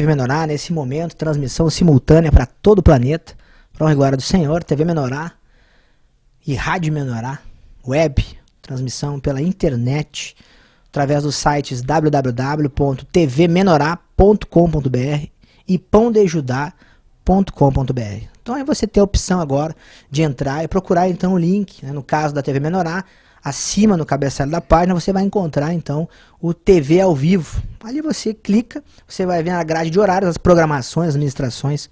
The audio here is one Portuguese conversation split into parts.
TV Menorá, nesse momento, transmissão simultânea para todo o planeta, para honra e glória do Senhor, TV Menorá e Rádio Menorá, web, transmissão pela internet, através dos sites www.tvmenorá.com.br e pãodejudá.com.br. Então aí você tem a opção agora de entrar e procurar então o link, né, no caso da TV Menorá, acima no cabeçalho da página você vai encontrar então o TV ao vivo. Ali você clica, você vai ver na grade de horários as programações, as ministrações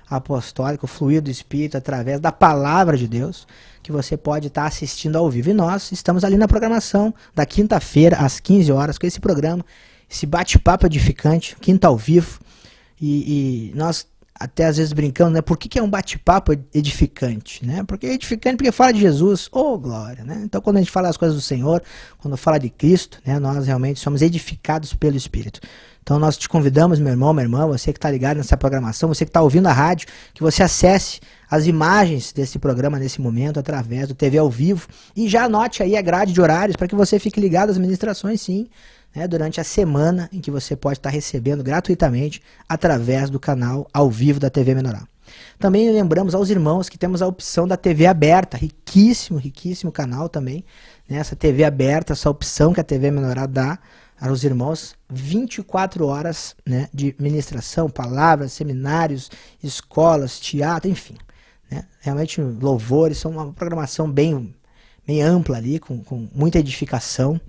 apostólicas, o fluir do Espírito através da palavra de Deus, que você pode estar assistindo ao vivo. E nós estamos ali na programação da quinta-feira às 15 horas com esse programa, esse bate-papo edificante, quinta ao vivo. E nós até às vezes brincamos, né? Por que é um bate-papo edificante, né? Porque é edificante porque fala de Jesus, oh glória, né? Então quando a gente fala as coisas do Senhor, quando fala de Cristo, né? Nós realmente somos edificados pelo Espírito. Então nós te convidamos, meu irmão, minha irmã, você que está ligado nessa programação, você que está ouvindo a rádio, que você acesse as imagens desse programa nesse momento através do TV ao vivo e já anote aí a grade de horários para que você fique ligado às ministrações, sim, né, durante a semana em que você pode estar recebendo gratuitamente através do canal ao vivo da TV Menorá. Também lembramos aos irmãos que temos a opção da TV aberta, riquíssimo, riquíssimo canal também, né, essa TV aberta, essa opção que a TV Menorá dá aos irmãos, 24 horas, né, de ministração, palavras, seminários, escolas, teatro, enfim, né, realmente louvores, são uma programação bem ampla ali, com muita edificação,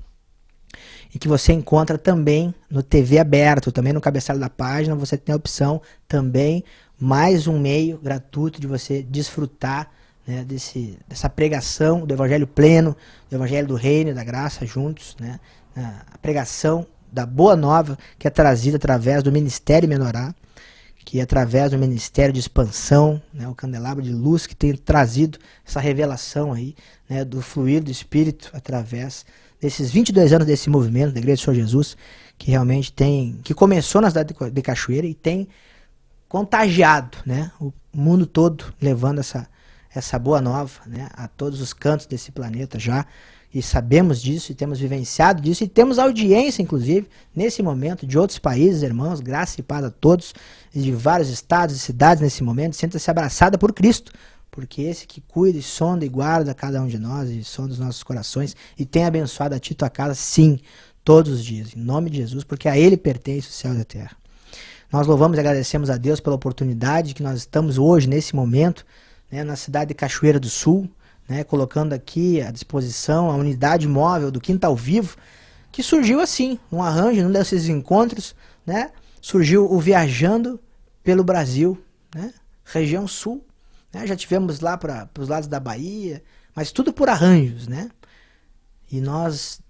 e que você encontra também no TV aberto, também no cabeçalho da página, você tem a opção também, mais um meio gratuito de você desfrutar, né, dessa pregação do Evangelho pleno, do Evangelho do Reino, da graça juntos, né, a pregação da Boa Nova que é trazida através do Ministério Menorá, que é através do Ministério de Expansão, né, o candelabro de luz que tem trazido essa revelação aí, né, do fluir do Espírito através desses 22 anos desse movimento da Igreja do Senhor Jesus, que realmente que começou na cidade de Cachoeira e tem contagiado, né, o mundo todo, levando essa boa nova, né, a todos os cantos desse planeta já, e sabemos disso, e temos vivenciado disso, e temos audiência, inclusive, nesse momento, de outros países, irmãos, graça e paz a todos, de vários estados e cidades nesse momento, sinta-se abraçada por Cristo, porque esse que cuida e sonda e guarda cada um de nós, e sonda os nossos corações, e tem abençoado a ti tua casa, sim, todos os dias, em nome de Jesus, porque a Ele pertence o céu e a terra. Nós louvamos e agradecemos a Deus pela oportunidade que nós estamos hoje, nesse momento, né, na cidade de Cachoeira do Sul, né, colocando aqui à disposição a unidade móvel do Quinta ao Vivo, que surgiu assim, num arranjo, num desses encontros, né, surgiu o Viajando pelo Brasil, né, região sul, né, já tivemos lá para os lados da Bahia, mas tudo por arranjos, né, e nós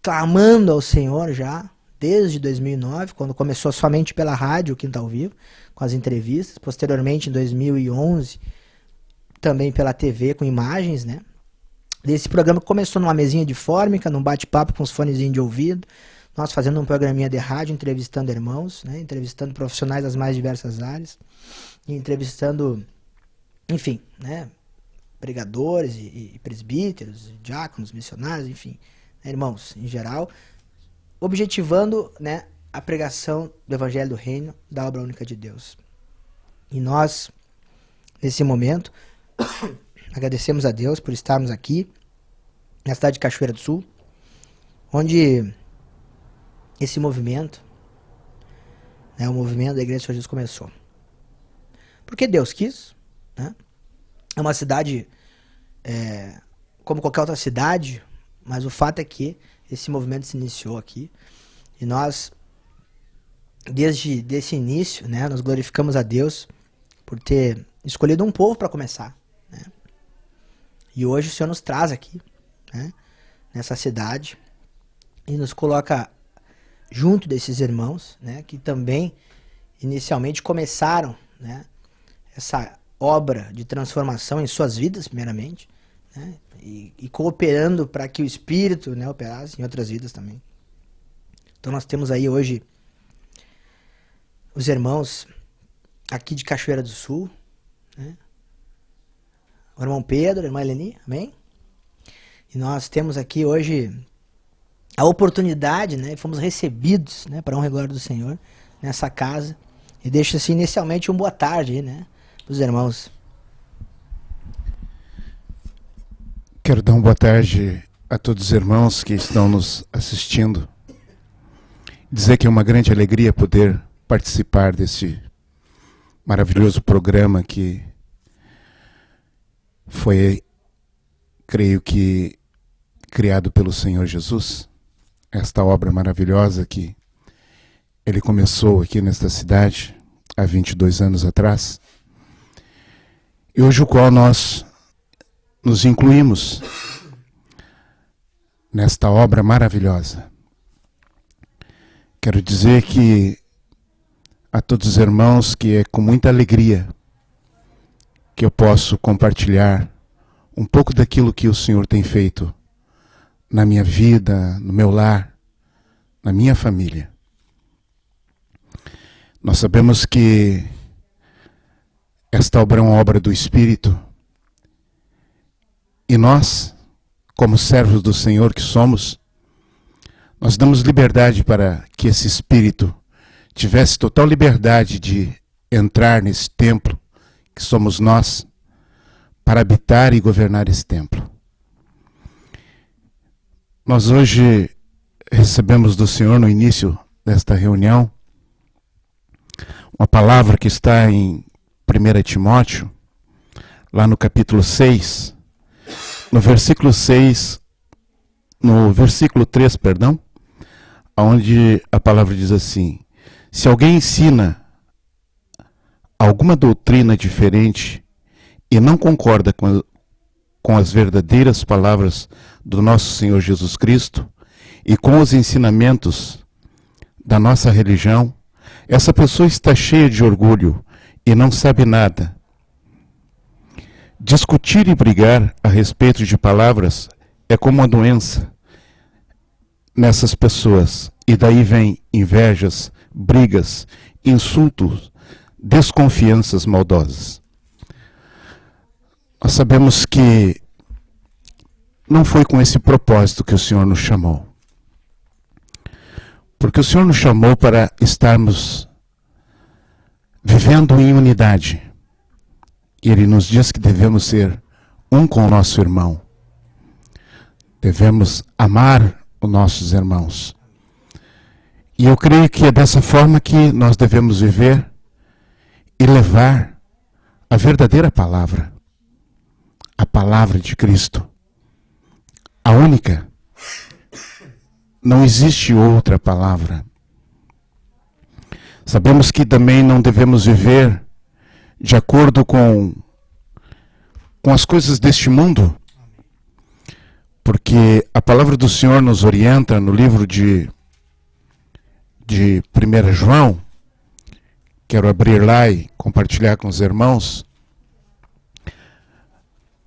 clamando ao Senhor já, desde 2009, quando começou somente pela rádio, o Quinta ao Vivo, com as entrevistas, posteriormente em 2011, também pela TV com imagens, né? Esse programa começou numa mesinha de fórmica, num bate-papo com os fonezinhos de ouvido, nós fazendo um programinha de rádio, entrevistando irmãos, né? Entrevistando profissionais das mais diversas áreas, e entrevistando, enfim, né? Pregadores e presbíteros, diáconos, missionários, enfim, né? Irmãos em geral, objetivando, né, a pregação do Evangelho do Reino, da obra única de Deus. E nós, nesse momento, agradecemos a Deus por estarmos aqui na cidade de Cachoeira do Sul, onde esse movimento, né, o movimento da Igreja do Senhor Jesus começou. Porque Deus quis, né? É uma cidade como qualquer outra cidade, mas o fato é que esse movimento se iniciou aqui e nós, desde esse início, né, nós glorificamos a Deus por ter escolhido um povo para começar. Né? E hoje o Senhor nos traz aqui, né, nessa cidade, e nos coloca junto desses irmãos, né, que também inicialmente começaram, né, essa obra de transformação em suas vidas, primeiramente, né, e cooperando para que o Espírito, né, operasse em outras vidas também. Então nós temos aí hoje os irmãos aqui de Cachoeira do Sul, né? O irmão Pedro, a irmã Eleni, amém? E nós temos aqui hoje a oportunidade, né? Fomos recebidos, né, para honra e glória do Senhor, nessa casa, E deixa-se inicialmente um boa tarde aí, né, os irmãos. Quero dar uma boa tarde a todos os irmãos que estão nos assistindo. Dizer que é uma grande alegria poder participar desse maravilhoso programa que foi, creio que, criado pelo Senhor Jesus. Esta obra maravilhosa que Ele começou aqui nesta cidade há 22 anos atrás. E hoje o qual nós nos incluímos nesta obra maravilhosa. Quero dizer que a todos os irmãos que é com muita alegria que eu posso compartilhar um pouco daquilo que o Senhor tem feito na minha vida, no meu lar, na minha família. Nós sabemos que esta obra é uma obra do Espírito e nós, como servos do Senhor que somos, nós damos liberdade para que esse Espírito tivesse total liberdade de entrar nesse templo que somos nós, para habitar e governar esse templo. Nós hoje recebemos do Senhor no início desta reunião uma palavra que está em 1 Timóteo, lá no capítulo 6, no versículo 6, no versículo 3, onde a palavra diz assim: se alguém ensina alguma doutrina diferente e não concorda com as verdadeiras palavras do nosso Senhor Jesus Cristo e com os ensinamentos da nossa religião, essa pessoa está cheia de orgulho e não sabe nada. Discutir e brigar a respeito de palavras é como uma doença nessas pessoas, e daí vem invejas, brigas, insultos, desconfianças maldosas. Nós sabemos que não foi com esse propósito que o Senhor nos chamou. Porque o Senhor nos chamou para estarmos vivendo em unidade. E Ele nos diz que devemos ser um com o nosso irmão. Devemos amar os nossos irmãos. E eu creio que é dessa forma que nós devemos viver e levar a verdadeira palavra. A palavra de Cristo. A única. Não existe outra palavra. Sabemos que também não devemos viver de acordo com as coisas deste mundo, porque a palavra do Senhor nos orienta no livro de 1 João, quero abrir lá e compartilhar com os irmãos,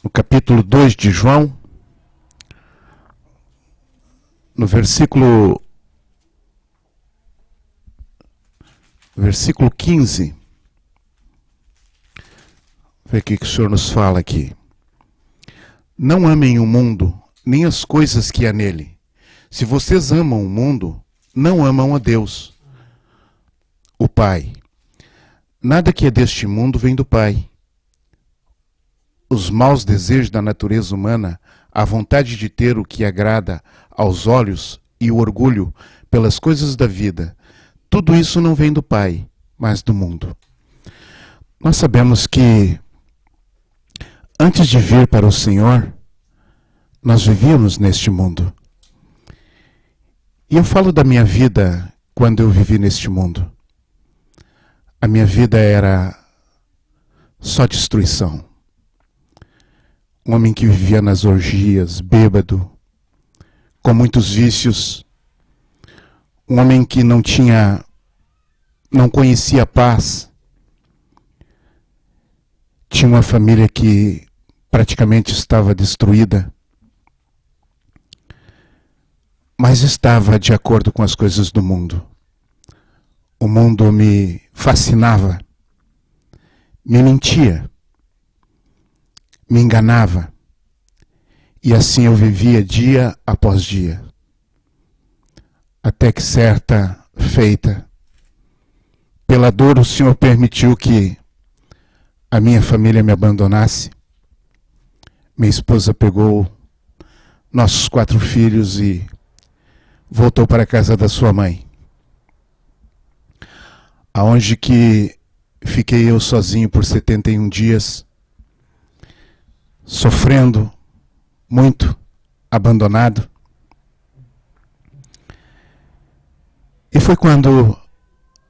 no capítulo 2 de João, no versículo 15, vê o que o Senhor nos fala aqui. Não amem o mundo, nem as coisas que há nele. Se vocês amam o mundo, não amam a Deus, o Pai. Nada que é deste mundo vem do Pai. Os maus desejos da natureza humana, a vontade de ter o que agrada aos olhos e o orgulho pelas coisas da vida, tudo isso não vem do Pai, mas do mundo. Nós sabemos que antes de vir para o Senhor, nós vivíamos neste mundo. E eu falo da minha vida quando eu vivi neste mundo. A minha vida era só destruição. Um homem que vivia nas orgias, bêbado, com muitos vícios. Um homem que não conhecia paz. Tinha uma família que praticamente estava destruída. Mas estava de acordo com as coisas do mundo. O mundo me fascinava, me mentia, me enganava. E assim eu vivia dia após dia. Até que certa feita, pela dor o Senhor permitiu que a minha família me abandonasse. Minha esposa pegou nossos 4 filhos e voltou para a casa da sua mãe, aonde que fiquei eu sozinho por 71 dias, sofrendo muito, abandonado. E foi quando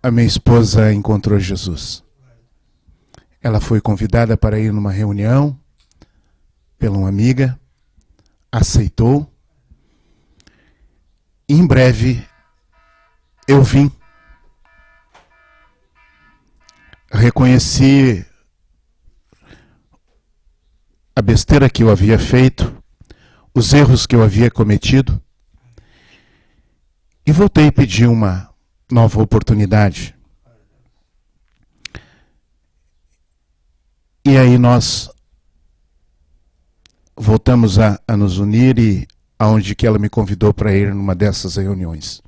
a minha esposa encontrou Jesus. Ela foi convidada para ir numa reunião pela uma amiga, aceitou. E em breve eu vim. Reconheci a besteira que eu havia feito, os erros que eu havia cometido, e voltei a pedir uma nova oportunidade. E aí nós voltamos a nos unir, e aonde que ela me convidou para ir numa dessas reuniões.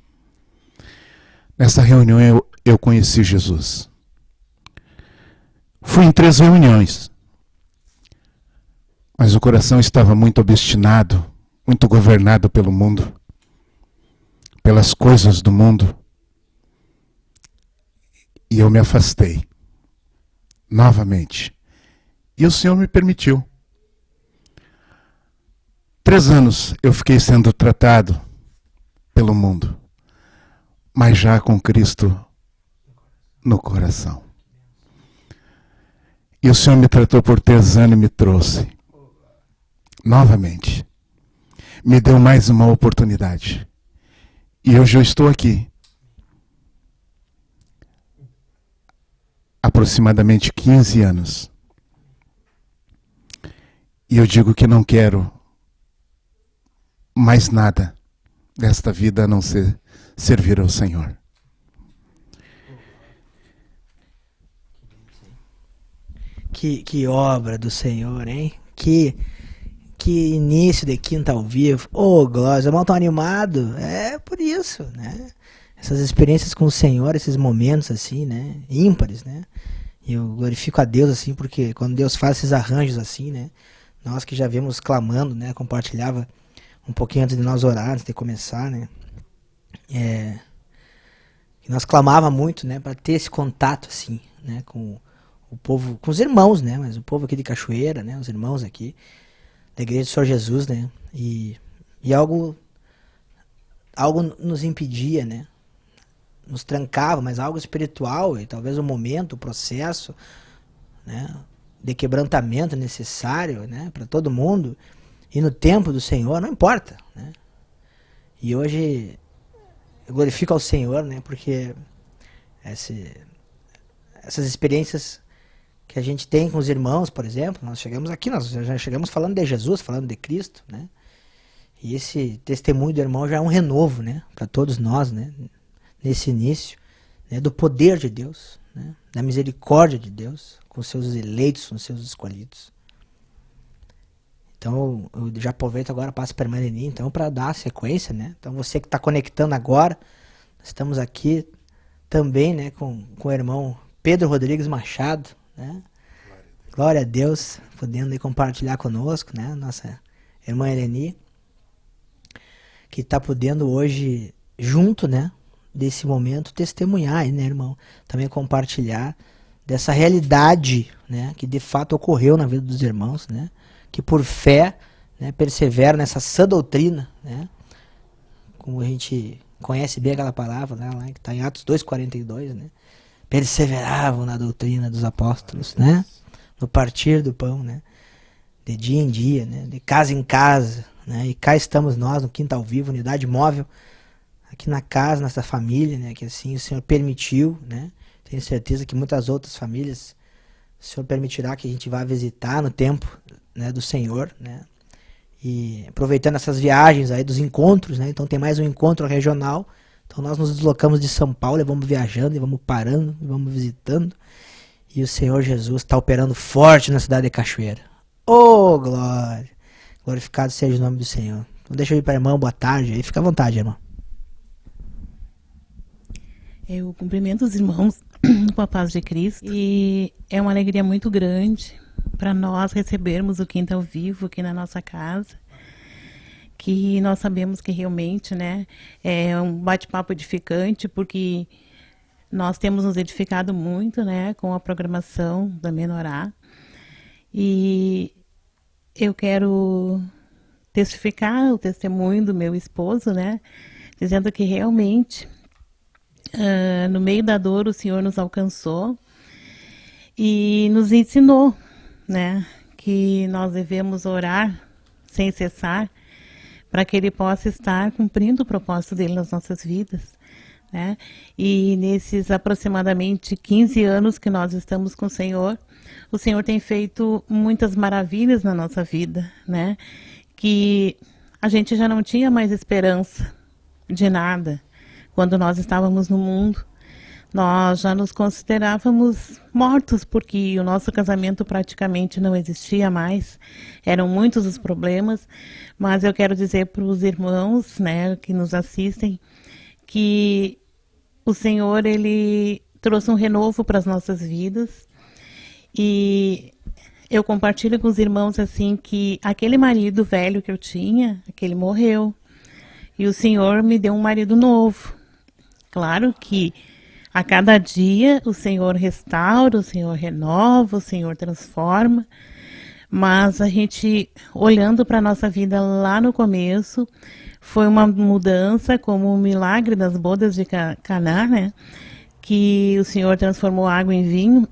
Nessa reunião eu conheci Jesus. Fui em 3 reuniões, mas o coração estava muito obstinado, muito governado pelo mundo, pelas coisas do mundo, e eu me afastei novamente. E o Senhor me permitiu. 3 anos eu fiquei sendo tratado pelo mundo, mas já com Cristo no coração. E o Senhor me tratou por 3 anos e me trouxe novamente. Me deu mais uma oportunidade. E hoje eu estou aqui. Aproximadamente 15 anos. E eu digo que não quero mais nada desta vida a não ser servir ao Senhor. Que obra do Senhor, hein? Que início de quinta ao vivo. Ô, glória, os irmãos tão animados. É por isso, né? Essas experiências com o Senhor, esses momentos assim, né? Ímpares, né? E eu glorifico a Deus, assim, porque quando Deus faz esses arranjos assim, né? Nós que já vemos clamando, né? Compartilhava um pouquinho antes de nós orar, antes de começar, né? Que nós clamava muito, né? Para ter esse contato, assim, né? Com o povo, com os irmãos, né? Mas o povo aqui de Cachoeira, né? Os irmãos aqui da Igreja do Senhor Jesus, né? E algo nos impedia, né? Nos trancava, mas algo espiritual, e talvez o momento, o processo, né? De quebrantamento necessário, né? Para todo mundo, e no tempo do Senhor, não importa, né? E hoje eu glorifico ao Senhor, né? Porque essas experiências que a gente tem com os irmãos, por exemplo, nós chegamos aqui, nós já chegamos falando de Jesus, falando de Cristo, né? E esse testemunho do irmão já é um renovo, né? Para todos nós, né? Nesse início, né? Do poder de Deus, né? Da misericórdia de Deus, com seus eleitos, com seus escolhidos. Então, eu já aproveito agora, passo para a irmã Leni, então, para dar a sequência, né? Então, você que está conectando agora, estamos aqui também, né? Com o irmão Pedro Rodrigues Machado, né? Glória a Deus, podendo aí compartilhar conosco, né? Nossa irmã Eleni, que está podendo hoje, junto, né? Desse momento, testemunhar aí, né, irmão? Também compartilhar dessa realidade, né? Que de fato ocorreu na vida dos irmãos, né? Que por fé, né, persevera nessa sã doutrina, né? Como a gente conhece bem aquela palavra, né? Lá que está em Atos 2:42, né? Perseveravam na doutrina dos apóstolos, né? No partir do pão, né? De dia em dia, né? De casa em casa, né? E cá estamos nós no Quinta ao Vivo, unidade móvel, aqui na casa, nessa família, né? Que assim o Senhor permitiu, né? Tenho certeza que muitas outras famílias o Senhor permitirá que a gente vá visitar no tempo, né, do Senhor, né? E aproveitando essas viagens aí dos encontros, né? Então tem mais um encontro regional. Então nós nos deslocamos de São Paulo e vamos viajando, e vamos parando, e vamos visitando. E o Senhor Jesus está operando forte na cidade de Cachoeira. Oh, glória! Glorificado seja o nome do Senhor. Então deixa eu ir para a irmã, boa tarde. Aí fica à vontade, irmã. Eu cumprimento os irmãos com a paz de Cristo. E é uma alegria muito grande para nós recebermos o Quinta ao Vivo aqui na nossa casa, que nós sabemos que realmente, né, é um bate-papo edificante, porque nós temos nos edificado muito, né, com a programação da Menorá. E eu quero testificar o testemunho do meu esposo, né, dizendo que realmente, no meio da dor, o Senhor nos alcançou e nos ensinou, né, que nós devemos orar sem cessar para que Ele possa estar cumprindo o propósito dele nas nossas vidas, né? E nesses aproximadamente 15 anos que nós estamos com o Senhor tem feito muitas maravilhas na nossa vida, né? Que a gente já não tinha mais esperança de nada quando nós estávamos no mundo. Nós já nos considerávamos mortos, porque o nosso casamento praticamente não existia mais. Eram muitos os problemas, mas eu quero dizer para os irmãos, né, que nos assistem, que o Senhor, Ele trouxe um renovo para as nossas vidas. E eu compartilho com os irmãos, assim, que aquele marido velho que eu tinha, aquele morreu. E o Senhor me deu um marido novo. Claro que a cada dia o Senhor restaura, o Senhor renova, o Senhor transforma. Mas a gente, olhando para a nossa vida lá no começo, foi uma mudança como o milagre das bodas de Caná, né? Que o Senhor transformou água em vinho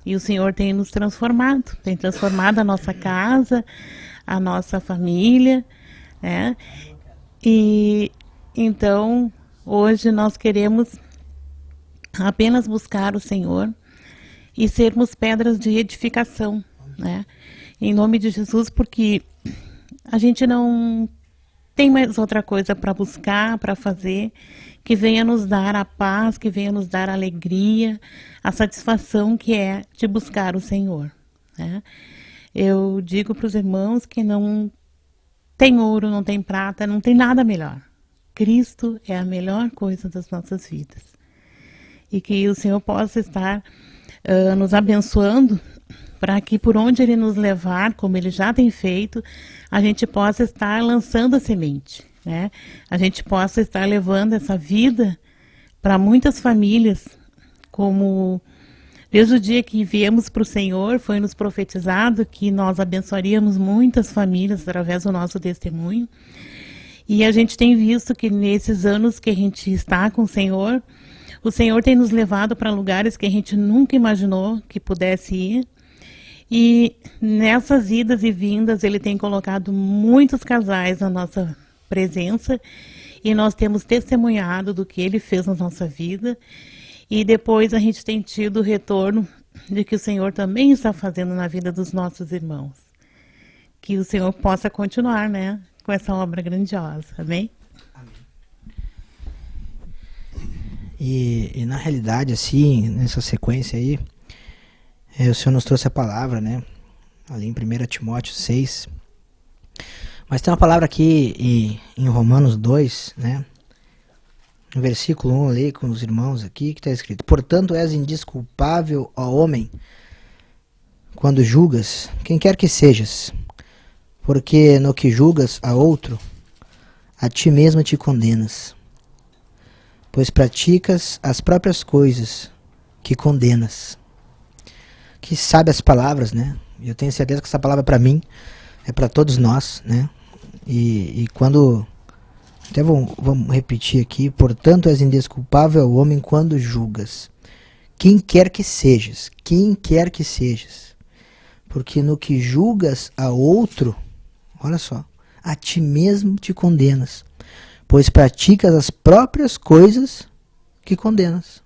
e o Senhor tem nos transformado. Tem transformado a nossa casa, a nossa família, né? E então, hoje nós queremos apenas buscar o Senhor e sermos pedras de edificação, né? Em nome de Jesus, porque a gente não tem mais outra coisa para buscar, para fazer, que venha nos dar a paz, que venha nos dar a alegria, a satisfação que é de buscar o Senhor, né? Eu digo para os irmãos que não tem ouro, não tem prata, não tem nada melhor. Cristo é a melhor coisa das nossas vidas. E que o Senhor possa estar nos abençoando para que por onde Ele nos levar, como Ele já tem feito, a gente possa estar lançando a semente, né? A gente possa estar levando essa vida para muitas famílias, como desde o dia que viemos para o Senhor, foi nos profetizado que nós abençoaríamos muitas famílias através do nosso testemunho. E a gente tem visto que nesses anos que a gente está com o Senhor tem nos levado para lugares que a gente nunca imaginou que pudesse ir. E nessas idas e vindas, Ele tem colocado muitos casais na nossa presença. E nós temos testemunhado do que Ele fez na nossa vida. E depois a gente tem tido o retorno de que o Senhor também está fazendo na vida dos nossos irmãos. Que o Senhor possa continuar, né, com essa obra grandiosa. Amém? E na realidade, assim, nessa sequência aí, o Senhor nos trouxe a palavra, né? Ali em 1 Timóteo 6. Mas tem uma palavra aqui em Romanos 2, né? No versículo 1 ali, com os irmãos aqui, que está escrito: portanto, és indesculpável, ó homem, quando julgas, quem quer que sejas, porque no que julgas a outro, a ti mesmo te condenas, pois praticas as próprias coisas que condenas. Que sabe as palavras, né? Eu tenho certeza que essa palavra para mim é para todos nós, né? E quando... Até vamos repetir aqui. Portanto, és indesculpável, homem, quando julgas. Quem quer que sejas. Quem quer que sejas. Porque no que julgas a outro, olha só, a ti mesmo te condenas, pois praticas as próprias coisas que condenas,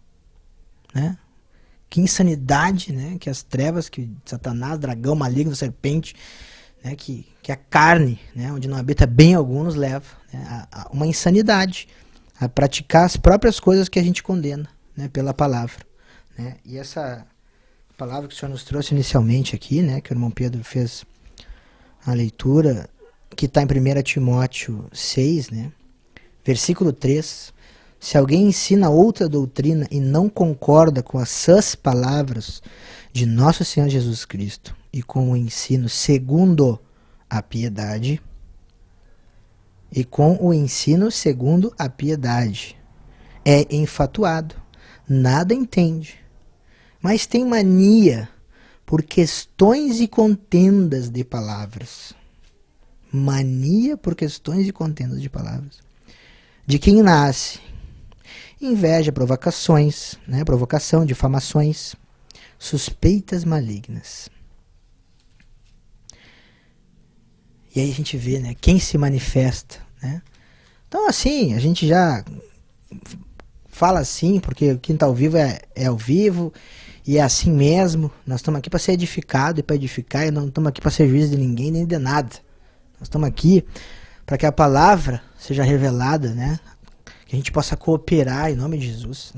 né? Que insanidade, né? Que as trevas, que Satanás, dragão, maligno, serpente, né? Que a carne, né? Onde não habita bem algum, nos leva, né? A uma insanidade, a praticar as próprias coisas que a gente condena, né? Pela palavra, né? E essa palavra que o Senhor nos trouxe inicialmente aqui, né? Que o irmão Pedro fez a leitura, que está em 1 Timóteo 6, né? Versículo 3, Se alguém ensina outra doutrina e não concorda com as sãs palavras de nosso Senhor Jesus Cristo e com o ensino segundo a piedade, é enfatuado, nada entende, mas tem mania por questões e contendas de palavras. Mania por questões e contendas de palavras. De quem nasce inveja, provocações, provocação, difamações, suspeitas malignas. E aí a gente vê, quem se manifesta, Então assim, a gente já fala assim, porque o Quinta ao Vivo é ao vivo, e é assim mesmo. Nós estamos aqui para ser edificado e para edificar, e não estamos aqui para ser juiz de ninguém, nem de nada. Nós estamos aqui para que a palavra seja revelada, que a gente possa cooperar em nome de Jesus,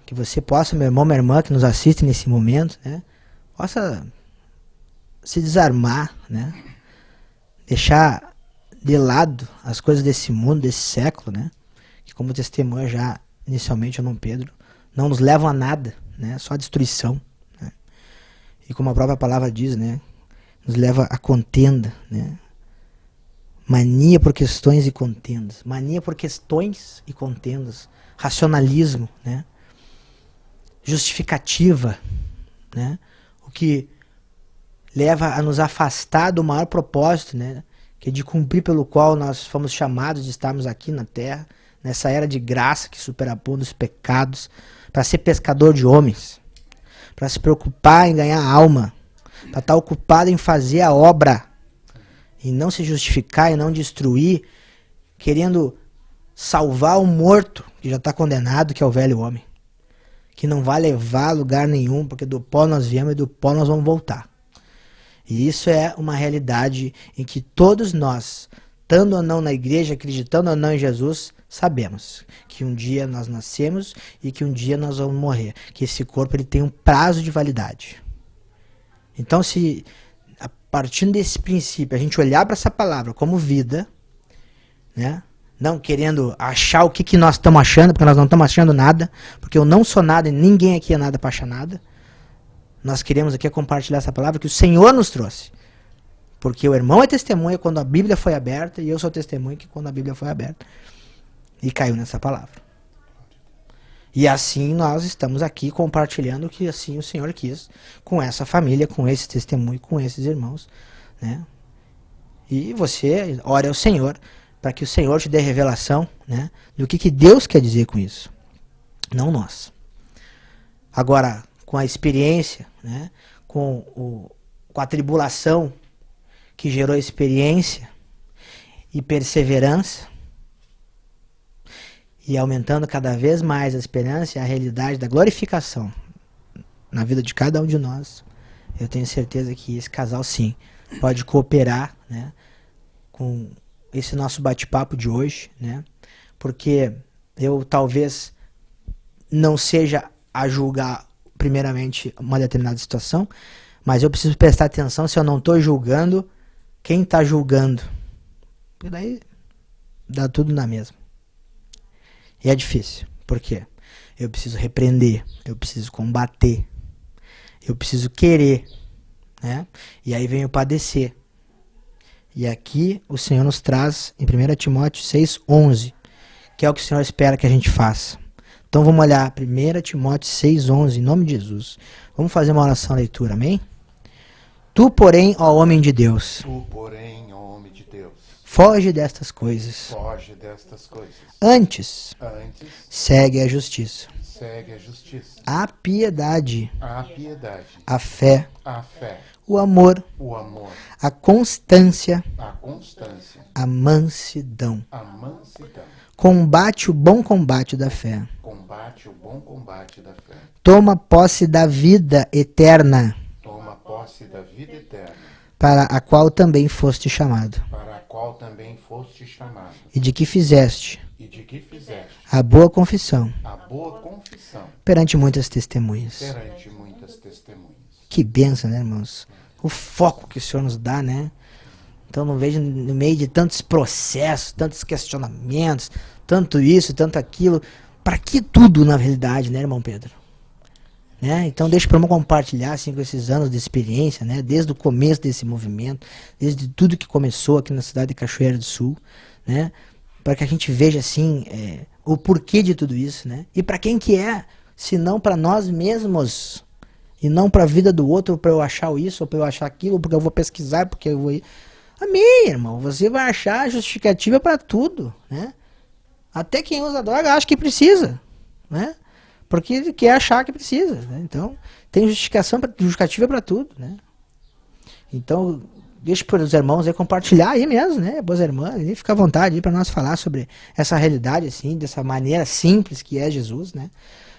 que você possa, meu irmão, minha irmã, que nos assiste nesse momento, possa se desarmar, deixar de lado as coisas desse mundo, desse século, que como testemunha já inicialmente irmão Pedro, não nos levam a nada, só a destruição, e como a própria palavra diz, nos leva a contenda, mania por questões e contendas, racionalismo, justificativa, o que leva a nos afastar do maior propósito, que é de cumprir pelo qual nós fomos chamados de estarmos aqui na terra, nessa era de graça que superabunda os pecados, para ser pescador de homens, para se preocupar em ganhar alma, para estar ocupado em fazer a obra, e não se justificar e não destruir, querendo salvar o morto, que já está condenado, que é o velho homem, que não vai levar a lugar nenhum, porque do pó nós viemos e do pó nós vamos voltar. E isso é uma realidade em que todos nós, estando ou não na igreja, acreditando ou não em Jesus, sabemos que um dia nós nascemos e que um dia nós vamos morrer, que esse corpo ele tem um prazo de validade. Então, se partindo desse princípio, a gente olhar para essa palavra como vida, não querendo achar o que nós estamos achando, porque nós não estamos achando nada, porque eu não sou nada e ninguém aqui é nada para achar nada. Nós queremos aqui compartilhar essa palavra que o Senhor nos trouxe. Porque o irmão é testemunha quando a Bíblia foi aberta, e eu sou testemunha que quando a Bíblia foi aberta. E caiu nessa palavra. E assim nós estamos aqui compartilhando o que assim o Senhor quis com essa família, com esse testemunho, com esses irmãos, E você ore ao Senhor para que o Senhor te dê revelação, do que Deus quer dizer com isso, não nós. Agora, com a experiência, com a tribulação que gerou experiência e perseverança, e aumentando cada vez mais a esperança e a realidade da glorificação na vida de cada um de nós, eu tenho certeza que esse casal sim pode cooperar, com esse nosso bate-papo de hoje, porque eu talvez não seja a julgar primeiramente uma determinada situação, mas eu preciso prestar atenção se eu não estou julgando quem está julgando, porque daí dá tudo na mesma. E é difícil. Por quê? Eu preciso repreender, eu preciso combater, eu preciso querer, E aí vem o padecer. E aqui o Senhor nos traz em 1 Timóteo 6:11, que é o que o Senhor espera que a gente faça. Então vamos olhar 1 Timóteo 6:11, em nome de Jesus. Vamos fazer uma oração, leitura, amém? Tu, porém, ó homem de Deus. Tu, porém, ó homem de Deus. Foge destas coisas. Foge destas coisas. Antes, segue a justiça. Segue a justiça. A piedade. A piedade. A fé. A fé. O amor. O amor. A constância. A constância. A mansidão. A mansidão. Combate o bom combate da fé. Combate o bom combate da fé. Toma posse da vida eterna. Toma posse da vida eterna. Para a qual também foste chamado. Para a qual também foste chamado. E de que fizeste. E de que fizeste. A boa confissão. A boa confissão. Perante muitas testemunhas. Perante muitas testemunhas. Que bênção, né, irmãos? O foco que o Senhor nos dá, Então não vejo no meio de tantos processos, tantos questionamentos, tanto isso, tanto aquilo. Para que tudo, na realidade, né, irmão Pedro? Né? Então deixa para eu compartilhar assim, com esses anos de experiência, né? Desde o começo desse movimento, desde tudo que começou aqui na cidade de Cachoeira do Sul, né? Para que a gente veja assim o porquê de tudo isso, né? E para quem que é, se não para nós mesmos e não para a vida do outro, para eu achar isso ou para eu achar aquilo, ou porque eu vou pesquisar, porque eu vou. Amém, irmão. Você vai achar justificativa para tudo, né? Até quem usa droga acha que precisa, né? Porque ele quer achar que precisa, né? Então, tem justificativa para tudo, né? Então, deixa para os irmãos aí compartilhar aí mesmo, né? Boas irmãs, aí fica à vontade aí para nós falar sobre essa realidade, assim, dessa maneira simples que é Jesus, né?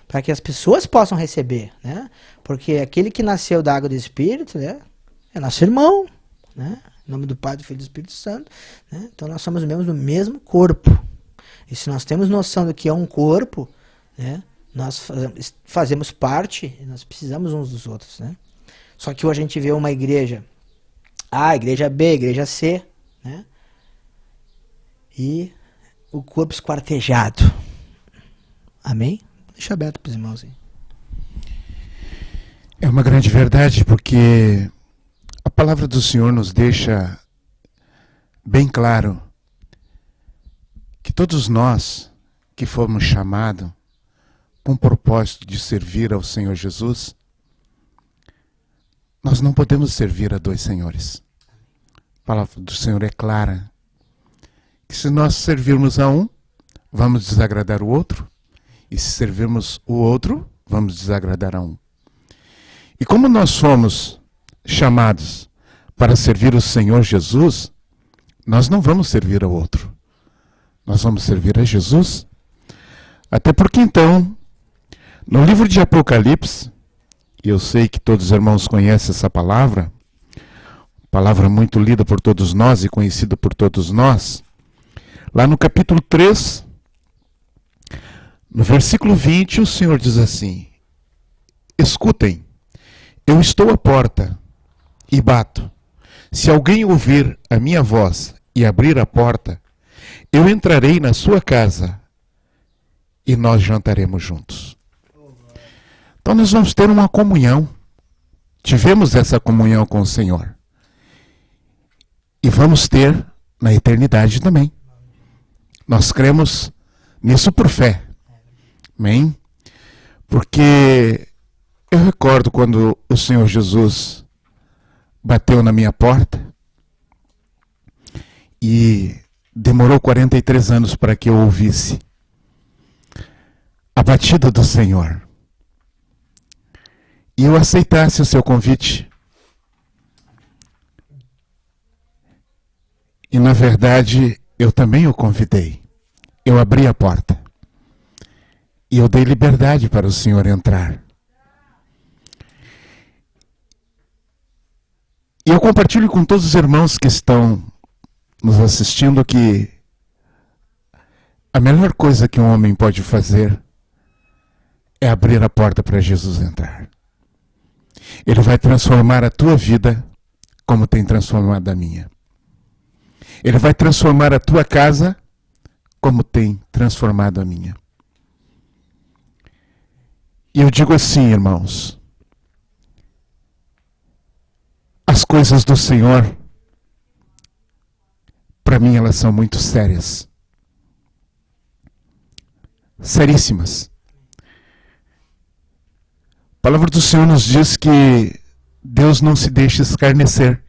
Para que as pessoas possam receber, né? Porque aquele que nasceu da água do Espírito, né? É nosso irmão, né? Em nome do Pai, do Filho e do Espírito Santo, né? Então, nós somos membros do mesmo corpo. E se nós temos noção do que é um corpo, né? Nós fazemos parte, nós precisamos uns dos outros, né? Só que hoje a gente vê uma igreja A, igreja B, igreja C, né? E o corpo esquartejado. Amém? Deixa aberto para os irmãos aí. É uma grande verdade, porque a palavra do Senhor nos deixa bem claro que todos nós que fomos chamados com o propósito de servir ao Senhor Jesus, nós não podemos servir a dois senhores. A palavra do Senhor é clara, que se nós servirmos a um, vamos desagradar o outro, e se servirmos o outro, vamos desagradar a um. E como nós somos chamados para servir o Senhor Jesus, nós não vamos servir ao outro. Nós vamos servir a Jesus. Até porque então, no livro de Apocalipse, e eu sei que todos os irmãos conhecem essa palavra muito lida por todos nós e conhecida por todos nós, lá no capítulo 3, no versículo 20, o Senhor diz assim: escutem, eu estou à porta e bato. Se alguém ouvir a minha voz e abrir a porta, eu entrarei na sua casa e nós jantaremos juntos. Então nós vamos ter uma comunhão. Tivemos essa comunhão com o Senhor. E vamos ter na eternidade também. Nós cremos nisso por fé. Amém? Porque eu recordo quando o Senhor Jesus bateu na minha porta e demorou 43 anos para que eu ouvisse a batida do Senhor e eu aceitasse o seu convite. E na verdade eu também o convidei. Eu abri a porta e eu dei liberdade para o Senhor entrar. E eu compartilho com todos os irmãos que estão nos assistindo que a melhor coisa que um homem pode fazer é abrir a porta para Jesus entrar. Ele vai transformar a tua vida como tem transformado a minha. Ele vai transformar a tua casa como tem transformado a minha. E eu digo assim, irmãos, as coisas do Senhor, para mim elas são muito sérias. Seríssimas. A palavra do Senhor nos diz que Deus não se deixa escarnecer.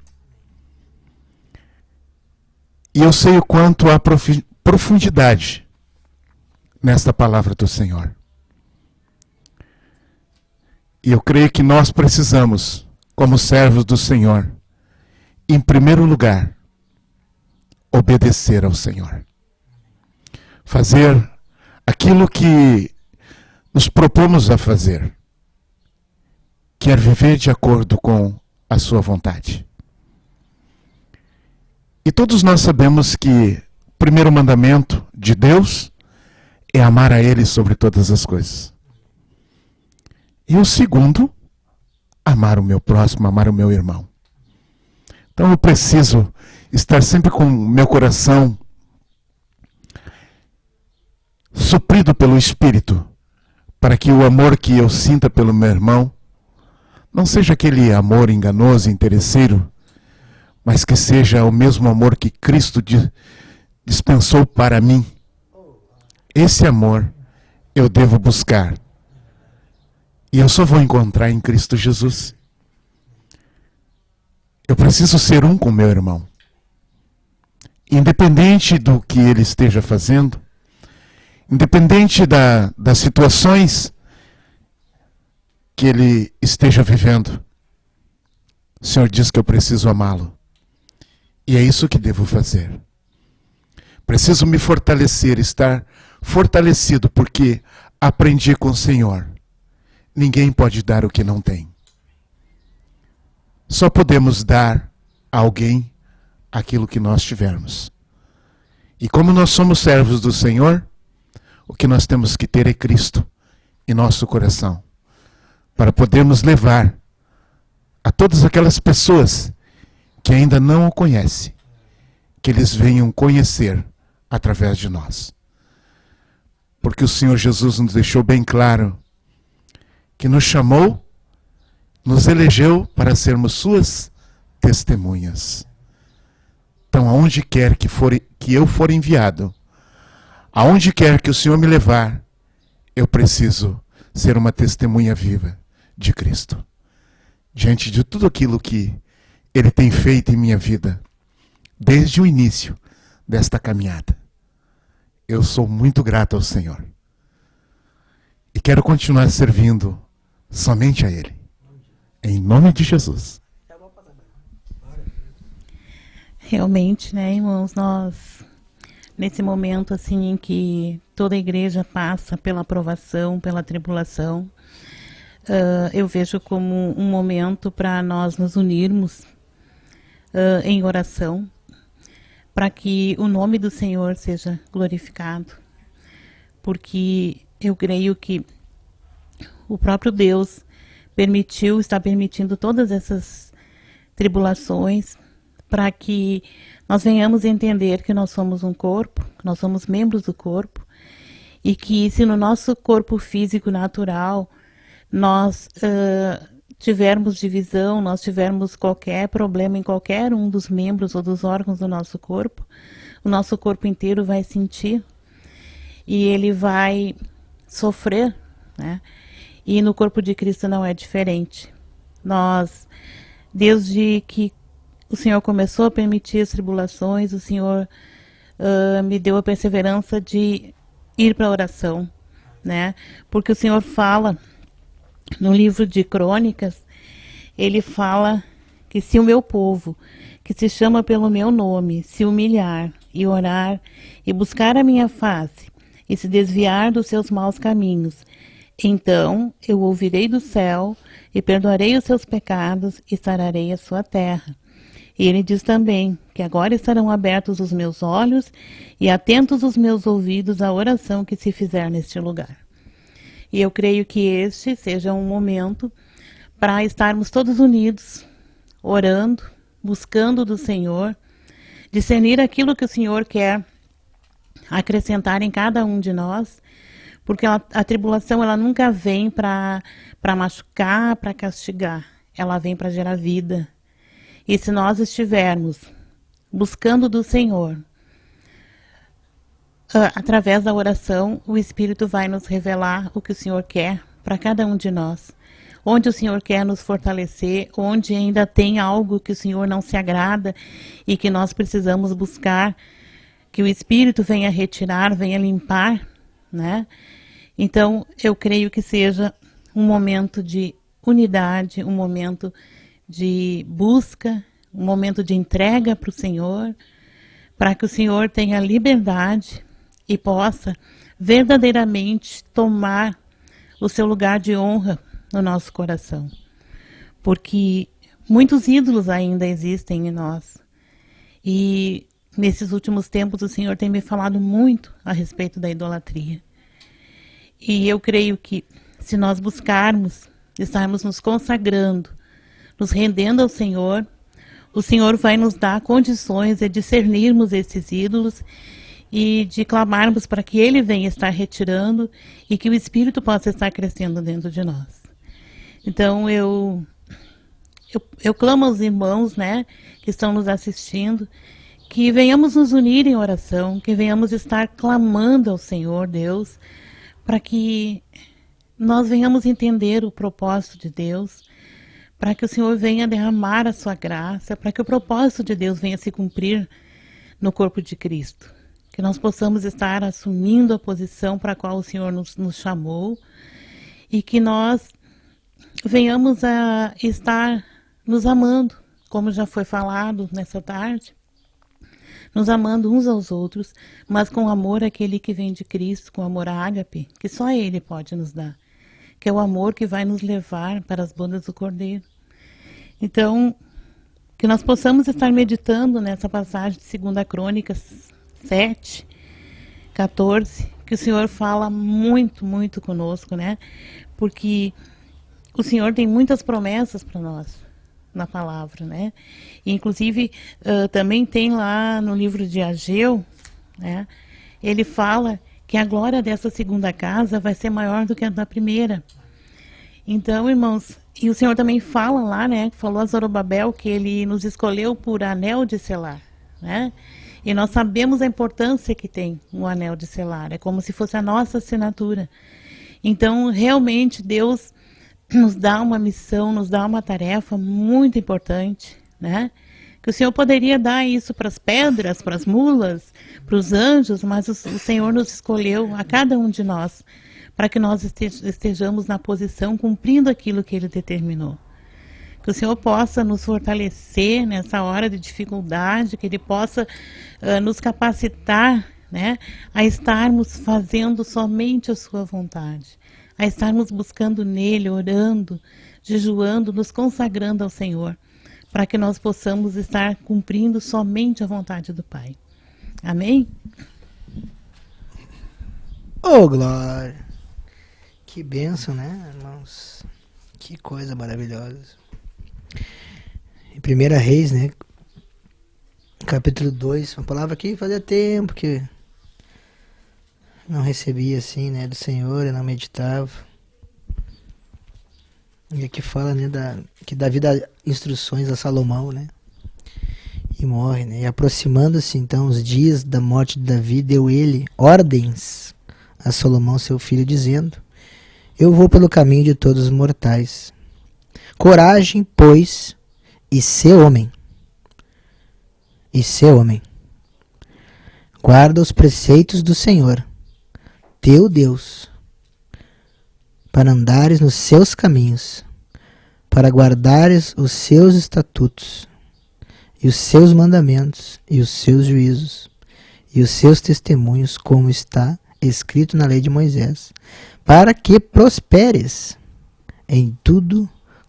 E eu sei o quanto há profundidade nesta palavra do Senhor. E eu creio que nós precisamos, como servos do Senhor, em primeiro lugar, obedecer ao Senhor. Fazer aquilo que nos propomos a fazer. Quer viver de acordo com a sua vontade. E todos nós sabemos que o primeiro mandamento de Deus é amar a Ele sobre todas as coisas. E o segundo, amar o meu próximo, amar o meu irmão. Então eu preciso estar sempre com meu coração suprido pelo Espírito, para que o amor que eu sinta pelo meu irmão não seja aquele amor enganoso e interesseiro, mas que seja o mesmo amor que Cristo dispensou para mim. Esse amor eu devo buscar. E eu só vou encontrar em Cristo Jesus. Eu preciso ser um com meu irmão. Independente do que ele esteja fazendo, independente das situações que ele esteja vivendo, o Senhor diz que eu preciso amá-lo. E é isso que devo fazer. Preciso me fortalecer, estar fortalecido, porque aprendi com o Senhor. Ninguém pode dar o que não tem. Só podemos dar a alguém aquilo que nós tivermos. E como nós somos servos do Senhor, o que nós temos que ter é Cristo em nosso coração, para podermos levar a todas aquelas pessoas que ainda não o conhecem, que eles venham conhecer através de nós. Porque o Senhor Jesus nos deixou bem claro que nos chamou, nos elegeu para sermos suas testemunhas. Então, aonde quer que eu for enviado, aonde quer que o Senhor me levar, eu preciso ser uma testemunha viva de Cristo. Diante de tudo aquilo que Ele tem feito em minha vida, desde o início desta caminhada, eu sou muito grato ao Senhor. E quero continuar servindo somente a Ele. Em nome de Jesus. Realmente, né, irmãos, nós, nesse momento assim em que toda a igreja passa pela provação, pela tribulação, eu vejo como um momento para nós nos unirmos em oração, para que o nome do Senhor seja glorificado, porque eu creio que o próprio Deus está permitindo todas essas tribulações para que nós venhamos entender que nós somos um corpo, nós somos membros do corpo, e que se no nosso corpo físico natural nós tivermos divisão, nós tivermos qualquer problema em qualquer um dos membros ou dos órgãos do nosso corpo, o nosso corpo inteiro vai sentir e ele vai sofrer, né? E no corpo de Cristo não é diferente. Nós, desde que o Senhor começou a permitir as tribulações, o Senhor me deu a perseverança de ir para a oração, né? Porque o Senhor fala no livro de Crônicas, ele fala que se o meu povo, que se chama pelo meu nome, se humilhar e orar e buscar a minha face e se desviar dos seus maus caminhos, então eu ouvirei do céu e perdoarei os seus pecados e sararei a sua terra. E ele diz também que agora estarão abertos os meus olhos e atentos os meus ouvidos à oração que se fizer neste lugar. E eu creio que este seja um momento para estarmos todos unidos, orando, buscando do Senhor, discernir aquilo que o Senhor quer acrescentar em cada um de nós, porque a tribulação ela nunca vem para machucar, para castigar, ela vem para gerar vida. E se nós estivermos buscando do Senhor, através da oração, o Espírito vai nos revelar o que o Senhor quer para cada um de nós. Onde o Senhor quer nos fortalecer, onde ainda tem algo que o Senhor não se agrada e que nós precisamos buscar, que o Espírito venha retirar, venha limpar, né? Então, eu creio que seja um momento de unidade, um momento de busca, um momento de entrega para o Senhor, para que o Senhor tenha liberdade e possa verdadeiramente tomar o seu lugar de honra no nosso coração. Porque muitos ídolos ainda existem em nós. E nesses últimos tempos o Senhor tem me falado muito a respeito da idolatria. E eu creio que se nós buscarmos, estarmos nos consagrando, nos rendendo ao Senhor, o Senhor vai nos dar condições de discernirmos esses ídolos e de clamarmos para que Ele venha estar retirando e que o Espírito possa estar crescendo dentro de nós. Então, eu clamo aos irmãos, né, que estão nos assistindo, que venhamos nos unir em oração, que venhamos estar clamando ao Senhor Deus, para que nós venhamos entender o propósito de Deus, para que o Senhor venha derramar a sua graça, para que o propósito de Deus venha se cumprir no corpo de Cristo. Que nós possamos estar assumindo a posição para a qual o Senhor nos chamou e que nós venhamos a estar nos amando, como já foi falado nessa tarde, nos amando uns aos outros, mas com amor aquele que vem de Cristo, com amor ágape, que só Ele pode nos dar, que é o amor que vai nos levar para as bodas do Cordeiro. Então, que nós possamos estar meditando nessa passagem de 2 Crônicas 7, 14, que o Senhor fala muito, muito conosco, né? Porque o Senhor tem muitas promessas para nós na palavra, né? E, inclusive, também tem lá no livro de Ageu, né? Ele fala que a glória dessa segunda casa vai ser maior do que a da primeira. Então, irmãos, e o Senhor também fala lá, né? Falou a Zorobabel que Ele nos escolheu por anel de selar, né? E nós sabemos a importância que tem um anel de selar. É como se fosse a nossa assinatura. Então, realmente, Deus nos dá uma missão, nos dá uma tarefa muito importante, né? Que o Senhor poderia dar isso para as pedras, para as mulas, para os anjos, mas o Senhor nos escolheu, a cada um de nós, para que nós estejamos na posição cumprindo aquilo que Ele determinou. Que o Senhor possa nos fortalecer nessa hora de dificuldade, que Ele possa nos capacitar, né, a estarmos fazendo somente a sua vontade, a estarmos buscando nele, orando, jejuando, nos consagrando ao Senhor, para que nós possamos estar cumprindo somente a vontade do Pai. Amém? Oh, glória! Que bênção, né, irmãos? Que coisa maravilhosa. Em 1 Reis, né, capítulo 2, uma palavra que fazia tempo que não recebia assim, né, do Senhor, e não meditava. E aqui fala, né, que Davi dá instruções a Salomão, né, e morre, né, e aproximando-se então os dias da morte de Davi, deu ele ordens a Salomão, seu filho, dizendo: eu vou pelo caminho de todos os mortais. Coragem, pois, e ser homem. E ser homem. Guarda os preceitos do Senhor, teu Deus, para andares nos seus caminhos, para guardares os seus estatutos, e os seus mandamentos, e os seus juízos, e os seus testemunhos, como está escrito na lei de Moisés, para que prosperes em tudo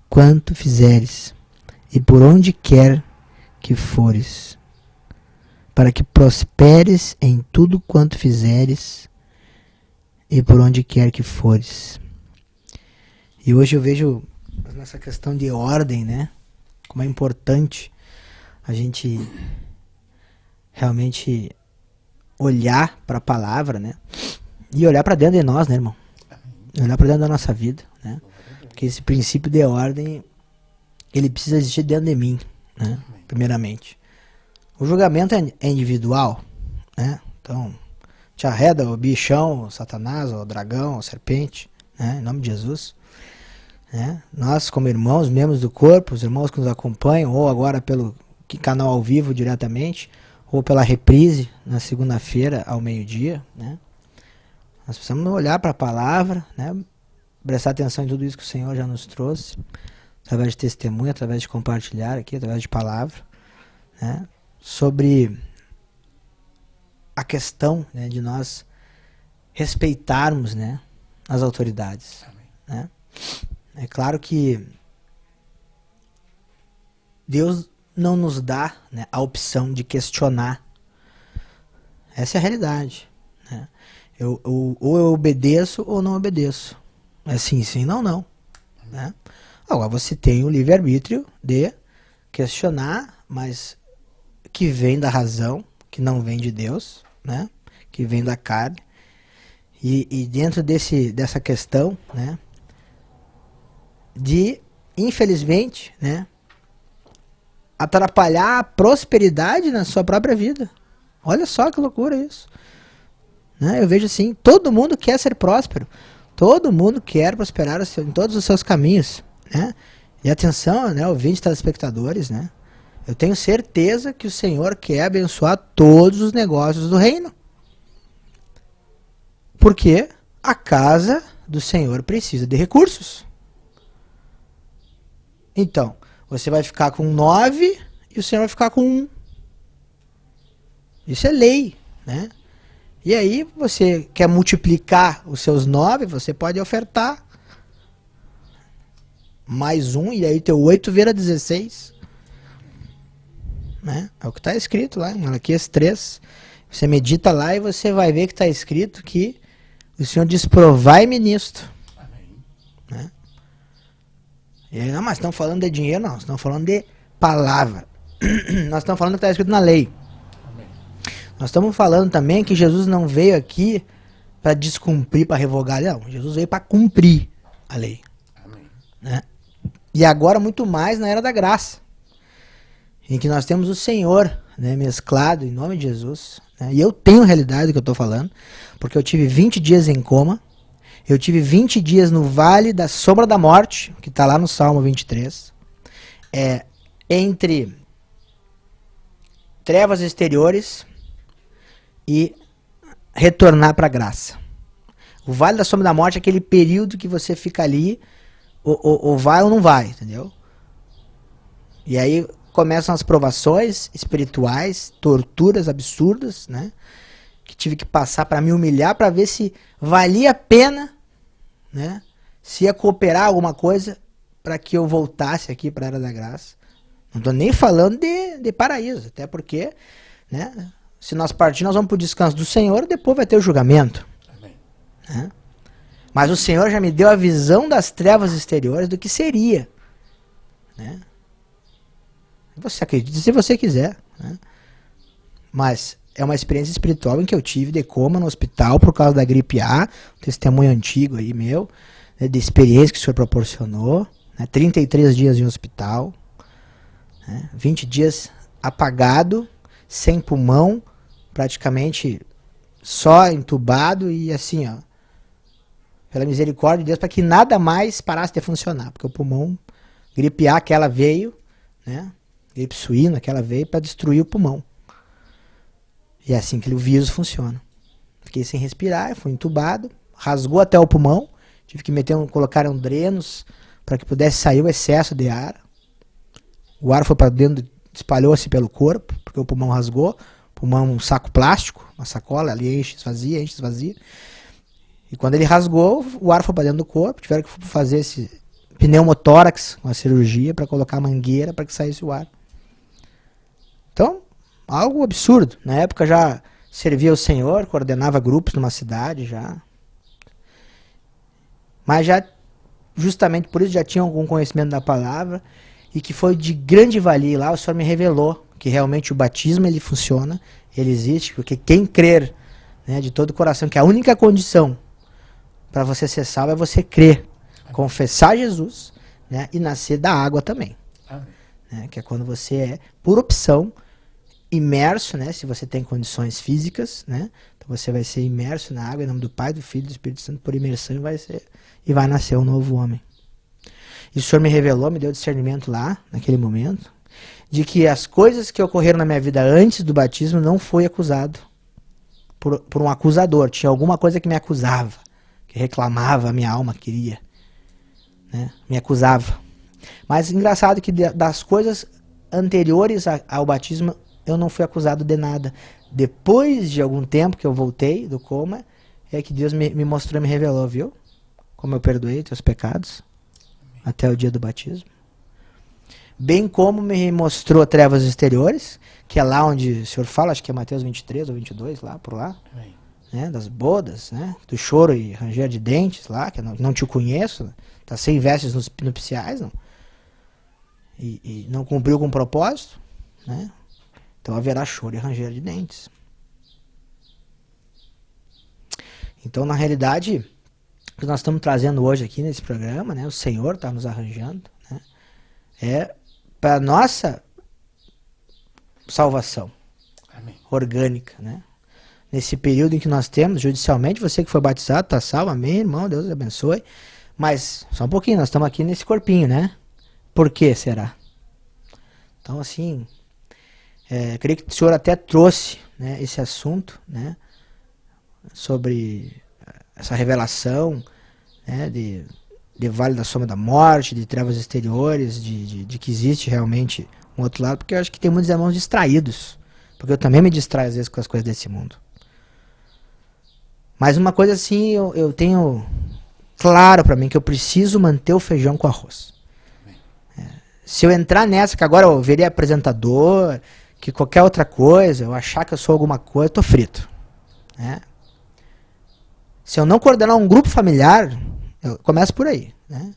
quanto fizeres, e por onde quer que fores. Para que prosperes em tudo quanto fizeres, e por onde quer que fores. E hoje eu vejo nessa questão de ordem, né, como é importante a gente realmente olhar para a palavra, né, e olhar para dentro de nós, né, irmão? Olhar para dentro da nossa vida, né? Porque esse princípio de ordem, ele precisa existir dentro de mim, né? Primeiramente. O julgamento é individual, né? Então, te arreda o bichão, o Satanás, o dragão, a serpente, né? Em nome de Jesus. Né? Nós, como irmãos, membros do corpo, os irmãos que nos acompanham, ou agora pelo canal ao vivo diretamente, ou pela reprise na segunda-feira ao meio-dia, né? Nós precisamos olhar para a palavra, né? Prestar atenção em tudo isso que o Senhor já nos trouxe, através de testemunho, através de compartilhar aqui, através de palavra, né? Sobre a questão, né, de nós respeitarmos, né, as autoridades. Né? É claro que Deus não nos dá, né, a opção de questionar. Essa é a realidade. Né? Ou eu obedeço ou não obedeço. É sim, sim, não, não. Né? Agora você tem o livre-arbítrio de questionar mas que vem da razão, que não vem de Deus, né? Que vem da carne. E dentro dessa questão, né? De, infelizmente, né? Atrapalhar a prosperidade na sua própria vida. Olha só que loucura isso. Né? Eu vejo assim, todo mundo quer ser próspero. Todo mundo quer prosperar em todos os seus caminhos. Né? E atenção, né, ouvintes, telespectadores, né? Eu tenho certeza que o Senhor quer abençoar todos os negócios do reino. Porque a casa do Senhor precisa de recursos. Então, você vai ficar com 9 e o Senhor vai ficar com 1. Isso é lei, né? E aí, você quer multiplicar os seus 9, você pode ofertar mais 1, e aí teu 8 vira 16. Né? É o que está escrito lá em Malaquias 3. Você medita lá e você vai ver que está escrito que o Senhor diz: provai-me nisto. Né? E aí, não, mas estão falando de dinheiro? Não, estão falando de palavra. Nós estamos falando do que está escrito na lei. Nós estamos falando também que Jesus não veio aqui para descumprir, para revogar. Não, Jesus veio para cumprir a lei. Né? E agora muito mais na era da graça, em que nós temos o Senhor, né, mesclado em nome de Jesus. Né? E eu tenho realidade do que eu estou falando, porque eu tive 20 dias em coma, eu tive 20 dias no vale da sombra da morte, que está lá no Salmo 23, entre trevas exteriores e retornar para a graça. O vale da sombra da morte é aquele período que você fica ali, ou vai ou não vai, entendeu? E aí começam as provações espirituais, torturas absurdas, né? Que tive que passar para me humilhar, para ver se valia a pena, né? Se ia cooperar alguma coisa para que eu voltasse aqui para a Era da Graça. Não estou nem falando de paraíso, até porque, né? Se nós partir, nós vamos para o descanso do Senhor e depois vai ter o julgamento. Amém. Né? Mas o Senhor já me deu a visão das trevas exteriores do que seria. Né? Você acredita se você quiser. Né? Mas é uma experiência espiritual em que eu tive de coma no hospital por causa da gripe A, um testemunho antigo aí meu, né, de experiência que o Senhor proporcionou, né, 33 dias em hospital, né, 20 dias apagado, sem pulmão, praticamente só entubado e assim, ó, pela misericórdia de Deus, para que nada mais parasse de funcionar, porque o pulmão, gripe A, aquela veio, né, gripe suína, aquela veio para destruir o pulmão. E é assim que o vírus funciona. Fiquei sem respirar, fui entubado, rasgou até o pulmão, tive que colocaram drenos para que pudesse sair o excesso de ar. O ar foi para dentro, espalhou-se pelo corpo, porque o pulmão rasgou. Pulmão um saco plástico, uma sacola, ali enche, esvazia. E quando ele rasgou, o ar foi para dentro do corpo, tiveram que fazer esse pneumotórax, uma cirurgia, para colocar a mangueira para que saísse o ar. Então, algo absurdo. Na época já servia o Senhor, coordenava grupos numa cidade já. Mas já, justamente por isso, já tinha algum conhecimento da palavra, e que foi de grande valia lá, o Senhor me revelou que realmente o batismo ele funciona, ele existe, porque quem crer, né, de todo o coração, que a única condição para você ser salvo é você crer, confessar Jesus, né, e nascer da água também. Né, que é quando você é, por opção, imerso, né, se você tem condições físicas, né, então você vai ser imerso na água em nome do Pai, do Filho e do Espírito Santo, por imersão, e vai nascer um novo homem. E o Senhor me revelou, me deu discernimento lá, naquele momento, de que as coisas que ocorreram na minha vida antes do batismo não foi acusado por um acusador. Tinha alguma coisa que me acusava, que reclamava, a minha alma queria, né? Me acusava. Mas engraçado que das coisas anteriores ao batismo eu não fui acusado de nada. Depois de algum tempo que eu voltei do coma, é que Deus me mostrou, me revelou, viu? Como eu perdoei teus pecados até o dia do batismo. Bem como me mostrou trevas exteriores, que é lá onde o Senhor fala, acho que é Mateus 23 ou 22, lá por lá, né, das bodas, né, do choro e ranger de dentes lá, que eu não te conheço, tá sem vestes nupciais, não, e não cumpriu com o propósito, né? Então haverá choro e ranger de dentes. Então, na realidade, o que nós estamos trazendo hoje aqui nesse programa, né? O Senhor está nos arranjando, né? É para nossa salvação. Amém. Orgânica, né? Nesse período em que nós temos, judicialmente, você que foi batizado, está salvo, amém, irmão, Deus abençoe. Mas, só um pouquinho, nós estamos aqui nesse corpinho, né? Por que será? Então, assim, creio que o senhor até trouxe, né, esse assunto, né? Sobre essa revelação, né, de Vale da Sombra da Morte, de trevas exteriores, de que existe realmente um outro lado, porque eu acho que tem muitos irmãos distraídos, porque eu também me distraio às vezes com as coisas desse mundo. Mas uma coisa assim, eu tenho claro para mim que eu preciso manter o feijão com arroz. Se eu entrar nessa, que agora eu virei apresentador, que qualquer outra coisa, eu achar que eu sou alguma coisa, eu tô frito, né? Se eu não coordenar um grupo familiar, eu começo por aí, né?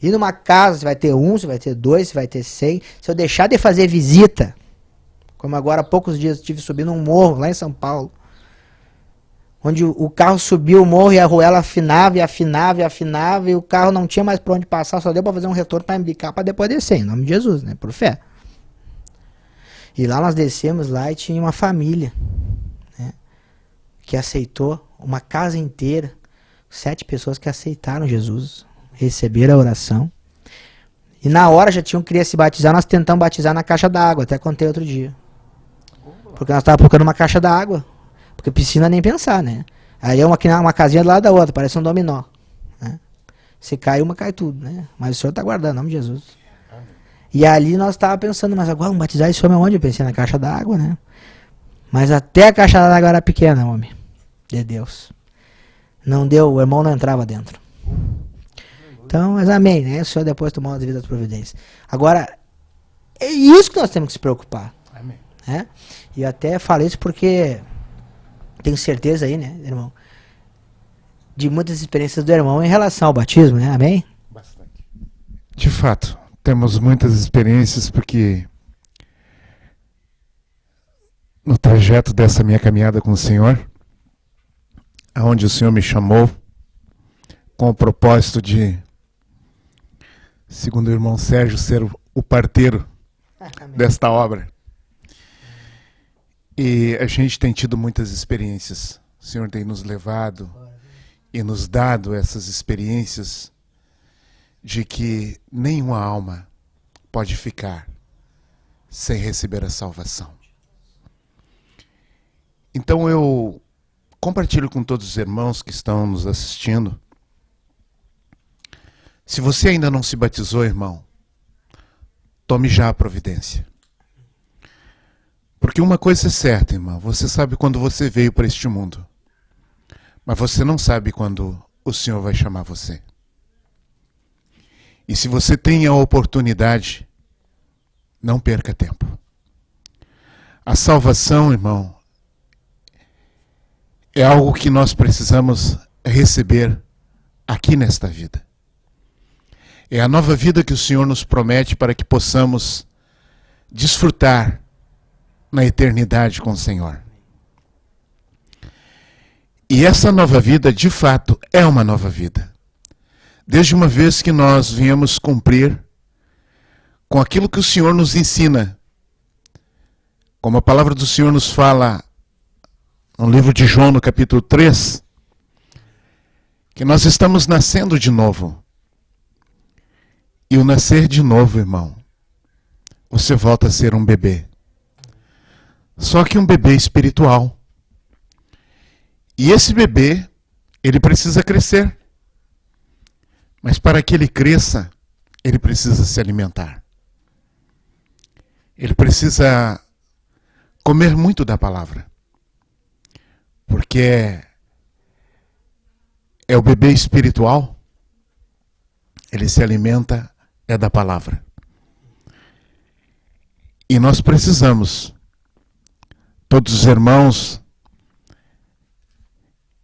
Ir numa casa, você vai ter um, você vai ter dois, você vai ter 100. Se eu deixar de fazer visita, como agora há poucos dias eu estive subindo um morro lá em São Paulo, onde o carro subiu o morro e a arruela afinava e afinava e afinava, e o carro não tinha mais por onde passar, só deu para fazer um retorno para embicar para depois descer, em nome de Jesus, né? Por fé. E lá nós descemos lá e tinha uma família, né, que aceitou, uma casa inteira, 7 pessoas que aceitaram Jesus, receberam a oração. E na hora já tinham que querer se batizar, nós tentamos batizar na caixa d'água, até contei outro dia. Porque nós estávamos procurando uma caixa d'água, porque piscina nem pensar, né? Aí é uma casinha do lado da outra, parece um dominó, né? Se cai uma, cai tudo, né? Mas o senhor está guardando, em nome de Jesus. E ali nós estávamos pensando, mas agora vamos batizar esse homem onde? Eu pensei na caixa d'água, né? Mas até a caixa d'água era pequena, homem. De Deus. Não deu, o irmão não entrava dentro. Então, mas amém, né? O senhor depois tomou as devidas providências. Agora, é isso que nós temos que se preocupar. Amém. Né? E eu até falei isso porque tenho certeza aí, né, irmão? De muitas experiências do irmão em relação ao batismo, né? Amém? Bastante. De fato, temos muitas experiências porque no trajeto dessa minha caminhada com o Senhor, aonde o Senhor me chamou com o propósito de, segundo o irmão Sérgio, ser o parteiro desta obra. E a gente tem tido muitas experiências. O Senhor tem nos levado e nos dado essas experiências de que nenhuma alma pode ficar sem receber a salvação. Então eu compartilho com todos os irmãos que estão nos assistindo. Se você ainda não se batizou, irmão, tome já a providência. Porque uma coisa é certa, irmão, você sabe quando você veio para este mundo, mas você não sabe quando o Senhor vai chamar você. E se você tem a oportunidade, não perca tempo. A salvação, irmão, é algo que nós precisamos receber aqui nesta vida. É a nova vida que o Senhor nos promete para que possamos desfrutar na eternidade com o Senhor. E essa nova vida, de fato, é uma nova vida. Desde uma vez que nós viemos cumprir com aquilo que o Senhor nos ensina, como a palavra do Senhor nos fala no livro de João, no capítulo 3, que nós estamos nascendo de novo. E o nascer de novo, irmão, você volta a ser um bebê. Só que um bebê espiritual. E esse bebê, ele precisa crescer. Mas para que ele cresça, ele precisa se alimentar. Ele precisa comer muito da palavra. Porque é o bebê espiritual, ele se alimenta da palavra. E nós precisamos, todos os irmãos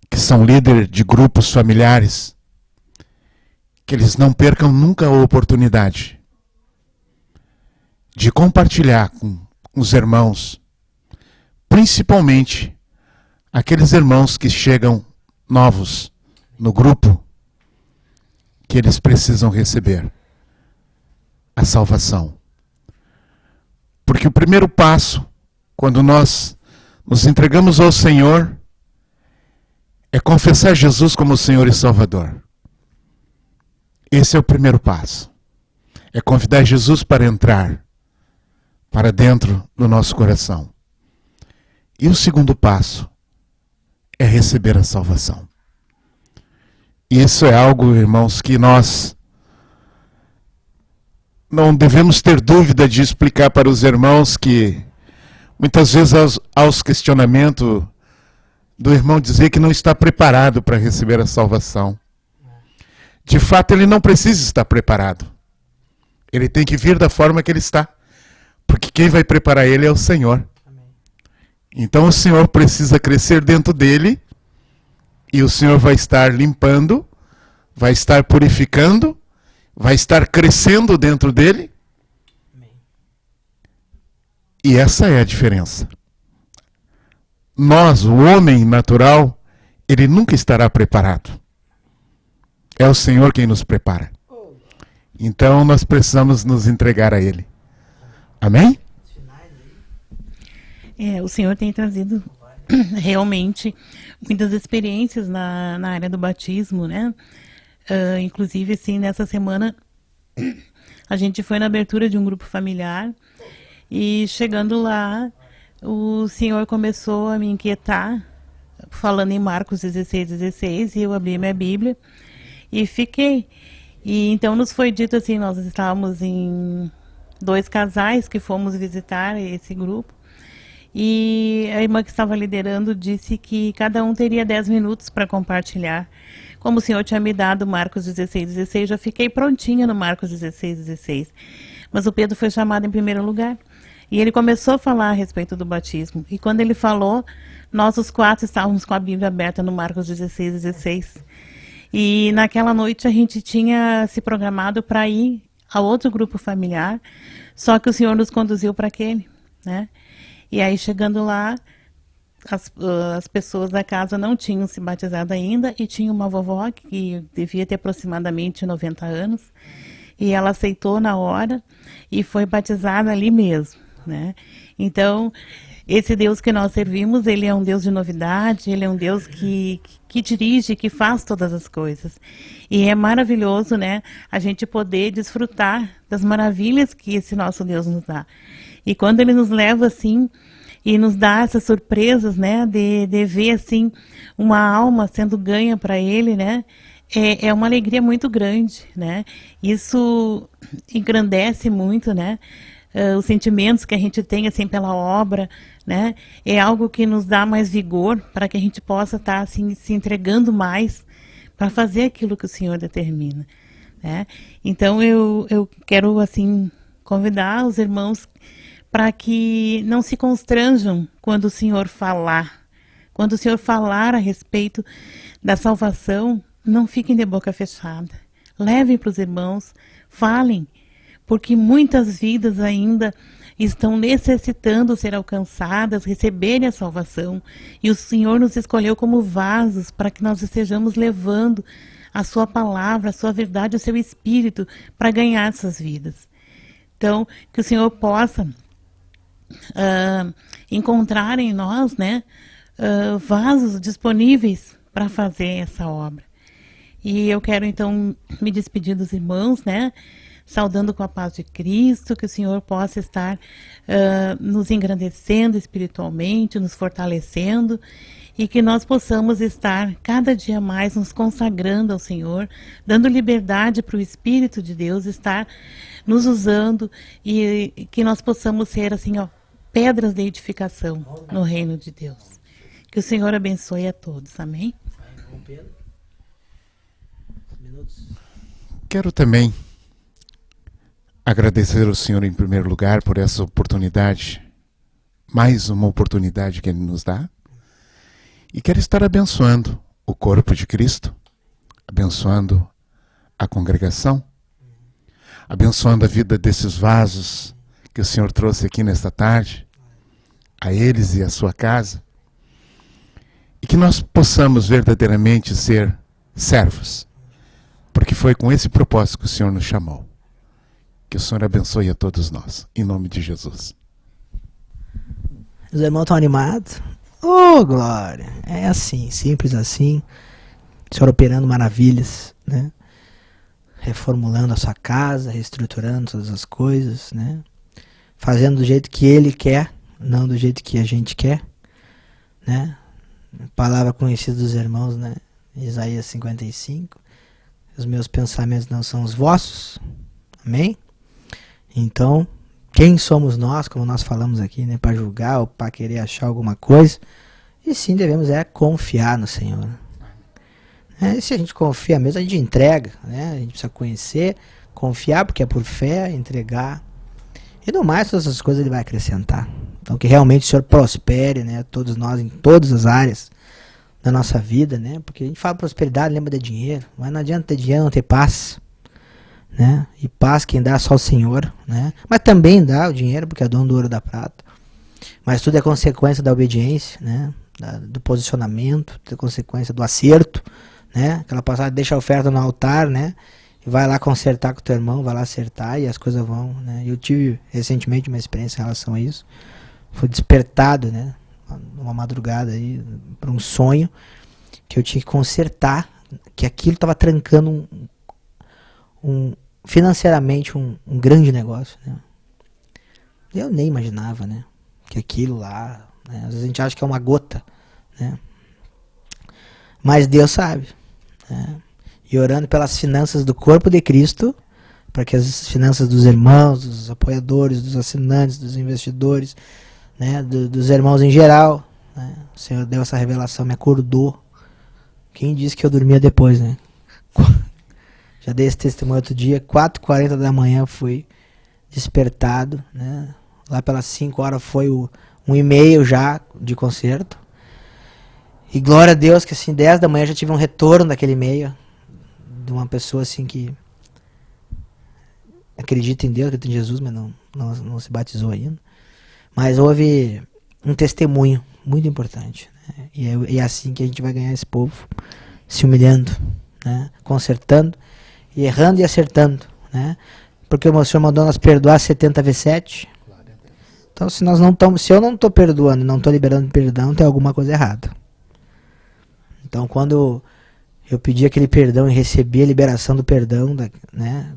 que são líderes de grupos familiares, que eles não percam nunca a oportunidade de compartilhar os irmãos, principalmente aqueles irmãos que chegam novos no grupo, que eles precisam receber a salvação. Porque o primeiro passo, quando nós nos entregamos ao Senhor, é confessar Jesus como Senhor e Salvador. Esse é o primeiro passo. É convidar Jesus para entrar para dentro do nosso coração. E o segundo passo é receber a salvação. E isso é algo, irmãos, que nós não devemos ter dúvida de explicar para os irmãos, que muitas vezes aos questionamentos do irmão dizer que não está preparado para receber a salvação. De fato, ele não precisa estar preparado. Ele tem que vir da forma que ele está. Porque quem vai preparar ele é o Senhor. Então o Senhor precisa crescer dentro dele, e o Senhor vai estar limpando, vai estar purificando, vai estar crescendo dentro dele. E essa é a diferença. Nós, o homem natural, ele nunca estará preparado. É o Senhor quem nos prepara. Então nós precisamos nos entregar a Ele. Amém? O Senhor tem trazido realmente muitas experiências na área do batismo, né? Inclusive, assim, nessa semana a gente foi na abertura de um grupo familiar, e chegando lá, o Senhor começou a me inquietar, falando em Marcos 16:16, e eu abri minha Bíblia e fiquei. E então nos foi dito assim, nós estávamos em 2 casais que fomos visitar esse grupo, e a irmã que estava liderando disse que cada um teria 10 minutos para compartilhar. Como o Senhor tinha me dado Marcos 16:16, já fiquei prontinha no Marcos 16:16. Mas o Pedro foi chamado em primeiro lugar. E ele começou a falar a respeito do batismo. E quando ele falou, nós os 4 estávamos com a Bíblia aberta no Marcos 16:16. E naquela noite a gente tinha se programado para ir a outro grupo familiar, só que o Senhor nos conduziu para aquele, né? E aí, chegando lá, as pessoas da casa não tinham se batizado ainda, e tinha uma vovó que devia ter aproximadamente 90 anos, e ela aceitou na hora e foi batizada ali mesmo, né? Então, esse Deus que nós servimos, ele é um Deus de novidade, ele é um Deus que dirige, que faz todas as coisas. E é maravilhoso, né, a gente poder desfrutar das maravilhas que esse nosso Deus nos dá. E quando ele nos leva assim, e nos dá essas surpresas, né, de ver assim, uma alma sendo ganha para ele, né, é uma alegria muito grande, né. Isso engrandece muito, né, os sentimentos que a gente tem assim pela obra, né, é algo que nos dá mais vigor para que a gente possa estar assim se entregando mais para fazer aquilo que o Senhor determina, né. Então eu quero assim convidar os irmãos para que não se constranjam quando o Senhor falar. Quando o Senhor falar a respeito da salvação, não fiquem de boca fechada. Levem para os irmãos, falem, porque muitas vidas ainda estão necessitando ser alcançadas, receberem a salvação. E o Senhor nos escolheu como vasos para que nós estejamos levando a sua palavra, a sua verdade, o seu espírito para ganhar essas vidas. Então, que o Senhor possa encontrar em nós, né, vasos disponíveis para fazer essa obra. E eu quero então me despedir dos irmãos, né, saudando com a paz de Cristo, que o Senhor possa estar nos engrandecendo espiritualmente, nos fortalecendo, e que nós possamos estar cada dia mais nos consagrando ao Senhor, dando liberdade para o Espírito de Deus estar nos usando, e que nós possamos ser assim, ó, pedras de edificação no reino de Deus. Que o Senhor abençoe a todos. Amém? Quero também agradecer ao Senhor em primeiro lugar por essa oportunidade, mais uma oportunidade que Ele nos dá. E quero estar abençoando o corpo de Cristo, abençoando a congregação, abençoando a vida desses vasos que o Senhor trouxe aqui nesta tarde, a eles e a sua casa, e que nós possamos verdadeiramente ser servos, porque foi com esse propósito que o Senhor nos chamou. Que o Senhor abençoe a todos nós, em nome de Jesus. Os irmãos estão animados? Oh, glória! É assim, simples assim. O Senhor operando maravilhas, né? Reformulando a sua casa, reestruturando todas as coisas, né? Fazendo do jeito que Ele quer, não do jeito que a gente quer, né? Palavra conhecida dos irmãos, né? Isaías 55. Os meus pensamentos não são os vossos. Amém? Então, quem somos nós, como nós falamos aqui, né? Para julgar ou para querer achar alguma coisa? E sim, devemos confiar no Senhor. E se a gente confia mesmo, a gente entrega, né? A gente precisa conhecer, confiar, porque é por fé, entregar. E no mais, todas essas coisas Ele vai acrescentar. Então, que realmente o Senhor prospere, né? Todos nós, em todas as áreas da nossa vida, né? Porque a gente fala prosperidade, lembra de dinheiro. Mas não adianta ter dinheiro, não ter paz, né? E paz quem dá é só o Senhor, né? Mas também dá o dinheiro, porque é dono do ouro e da prata. Mas tudo é consequência da obediência, né? Do posicionamento, da consequência do acerto, né? Aquela passagem, deixa a oferta no altar, né? E vai lá consertar com o teu irmão, vai lá acertar e as coisas vão, né? Eu tive recentemente uma experiência em relação a isso. Fui despertado, né? Numa madrugada aí, para um sonho que eu tinha que consertar, que aquilo estava trancando financeiramente um grande negócio, né? Eu nem imaginava, né? Que aquilo lá, né? Às vezes a gente acha que é uma gota, né? Mas Deus sabe, né? E orando pelas finanças do corpo de Cristo, para que as finanças dos irmãos, dos apoiadores, dos assinantes, dos investidores, né? Dos irmãos em geral, né? O Senhor deu essa revelação, me acordou. Quem disse que eu dormia depois, né? Já dei esse testemunho outro dia, 4h40 da manhã fui despertado, né? Lá pelas 5 horas foi um e-mail já de concerto. E glória a Deus que assim, 10 da manhã já tive um retorno daquele e-mail de uma pessoa assim que acredita em Deus, acredita em Jesus, mas não se batizou ainda. Mas houve um testemunho muito importante, né? E é assim que a gente vai ganhar esse povo, se humilhando, né? Consertando, e errando e acertando, né? Porque o Senhor mandou nós perdoar 70 vezes 7. Então se eu não estou perdoando, não estou liberando perdão, tem alguma coisa errada. Então quando eu pedi aquele perdão e recebi a liberação do perdão, né?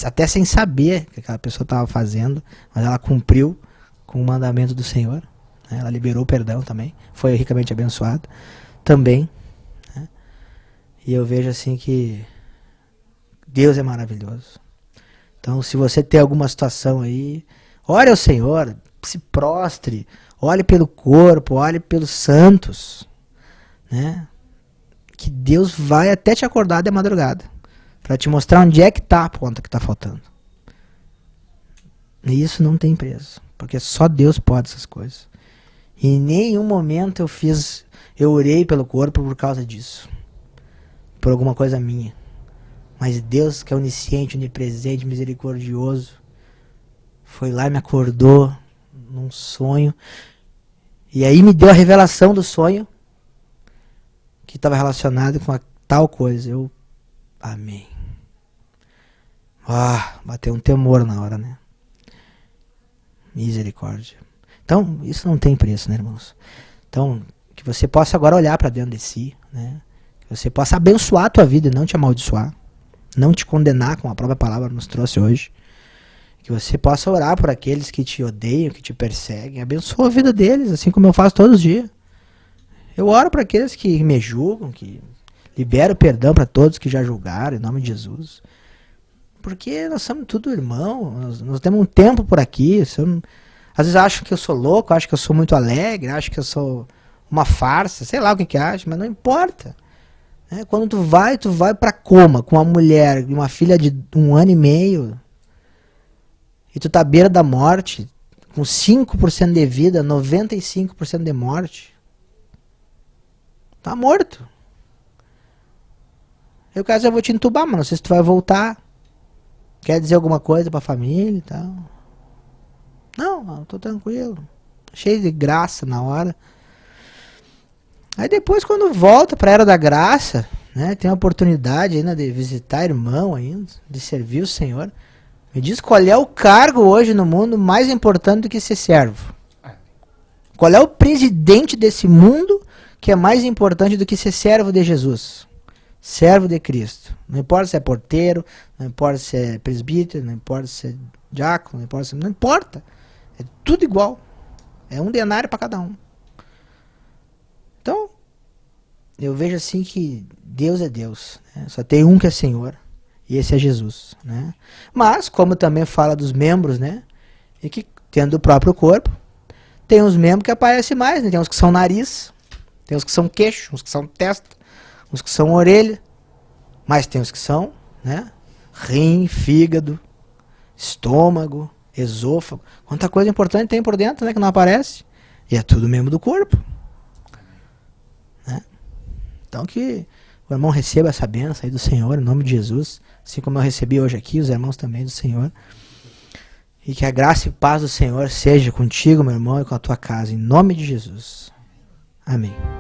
Até sem saber o que aquela pessoa estava fazendo, mas ela cumpriu com o mandamento do Senhor, né? Ela liberou o perdão também, foi ricamente abençoada também, né? E eu vejo assim que Deus é maravilhoso. Então se você tem alguma situação aí, ore ao Senhor, se prostre, olhe pelo corpo, olhe pelos santos, né? Que Deus vai até te acordar de madrugada para te mostrar onde é que está a ponta que está faltando. E isso não tem preço, porque só Deus pode essas coisas. E em nenhum momento eu orei pelo corpo por causa disso, por alguma coisa minha. Mas Deus, que é onisciente, onipresente, misericordioso, foi lá e me acordou num sonho. E aí me deu a revelação do sonho que estava relacionado com a tal coisa. Amém. Bateu um temor na hora, né? Misericórdia. Então, isso não tem preço, né, irmãos? Então, que você possa agora olhar para dentro de si, né? Que você possa abençoar a tua vida e não te amaldiçoar. Não te condenar, como a própria palavra nos trouxe hoje. Que você possa orar por aqueles que te odeiam, que te perseguem. Abençoa a vida deles, assim como eu faço todos os dias. Eu oro para aqueles que me julgam, que libero perdão para todos que já julgaram, em nome de Jesus. Porque nós somos tudo irmão, nós temos um tempo por aqui. Às vezes acham que eu sou louco, acham que eu sou muito alegre, acham que eu sou uma farsa, sei lá o que acham, mas não importa. Quando tu vai pra coma com uma mulher e uma filha de 1 ano e meio, e tu tá à beira da morte, com 5% de vida, 95% de morte, tá morto. Eu quero dizer, eu vou te entubar, mas não sei se tu vai voltar. Quer dizer alguma coisa pra família e tal. Não, tô tranquilo. Cheio de graça na hora. Aí depois, quando volta para a era da graça, né, tem a oportunidade ainda de visitar irmão ainda, de servir o Senhor. Me diz qual é o cargo hoje no mundo mais importante do que ser servo? Qual é o presidente desse mundo que é mais importante do que ser servo de Jesus? Servo de Cristo. Não importa se é porteiro, não importa se é presbítero, não importa se é diácono, não importa. É tudo igual. É um denário para cada um. Então, eu vejo assim que Deus é Deus. Né? Só tem um que é Senhor. E esse é Jesus. Né? Mas, como também fala dos membros, né? E que, tendo o próprio corpo, tem uns membros que aparecem mais. Né? Tem uns que são nariz, tem uns que são queixo, uns que são testa, uns que são orelha. Mas tem uns que são, né? Rim, fígado, estômago, esôfago. Quanta coisa importante tem por dentro, né? Que não aparece. E é tudo membro do corpo. Né? Então que o irmão receba essa bênção aí do Senhor, em nome de Jesus. Assim como eu recebi hoje aqui, os irmãos também do Senhor. E que a graça e paz do Senhor seja contigo, meu irmão, e com a tua casa, em nome de Jesus. Amém.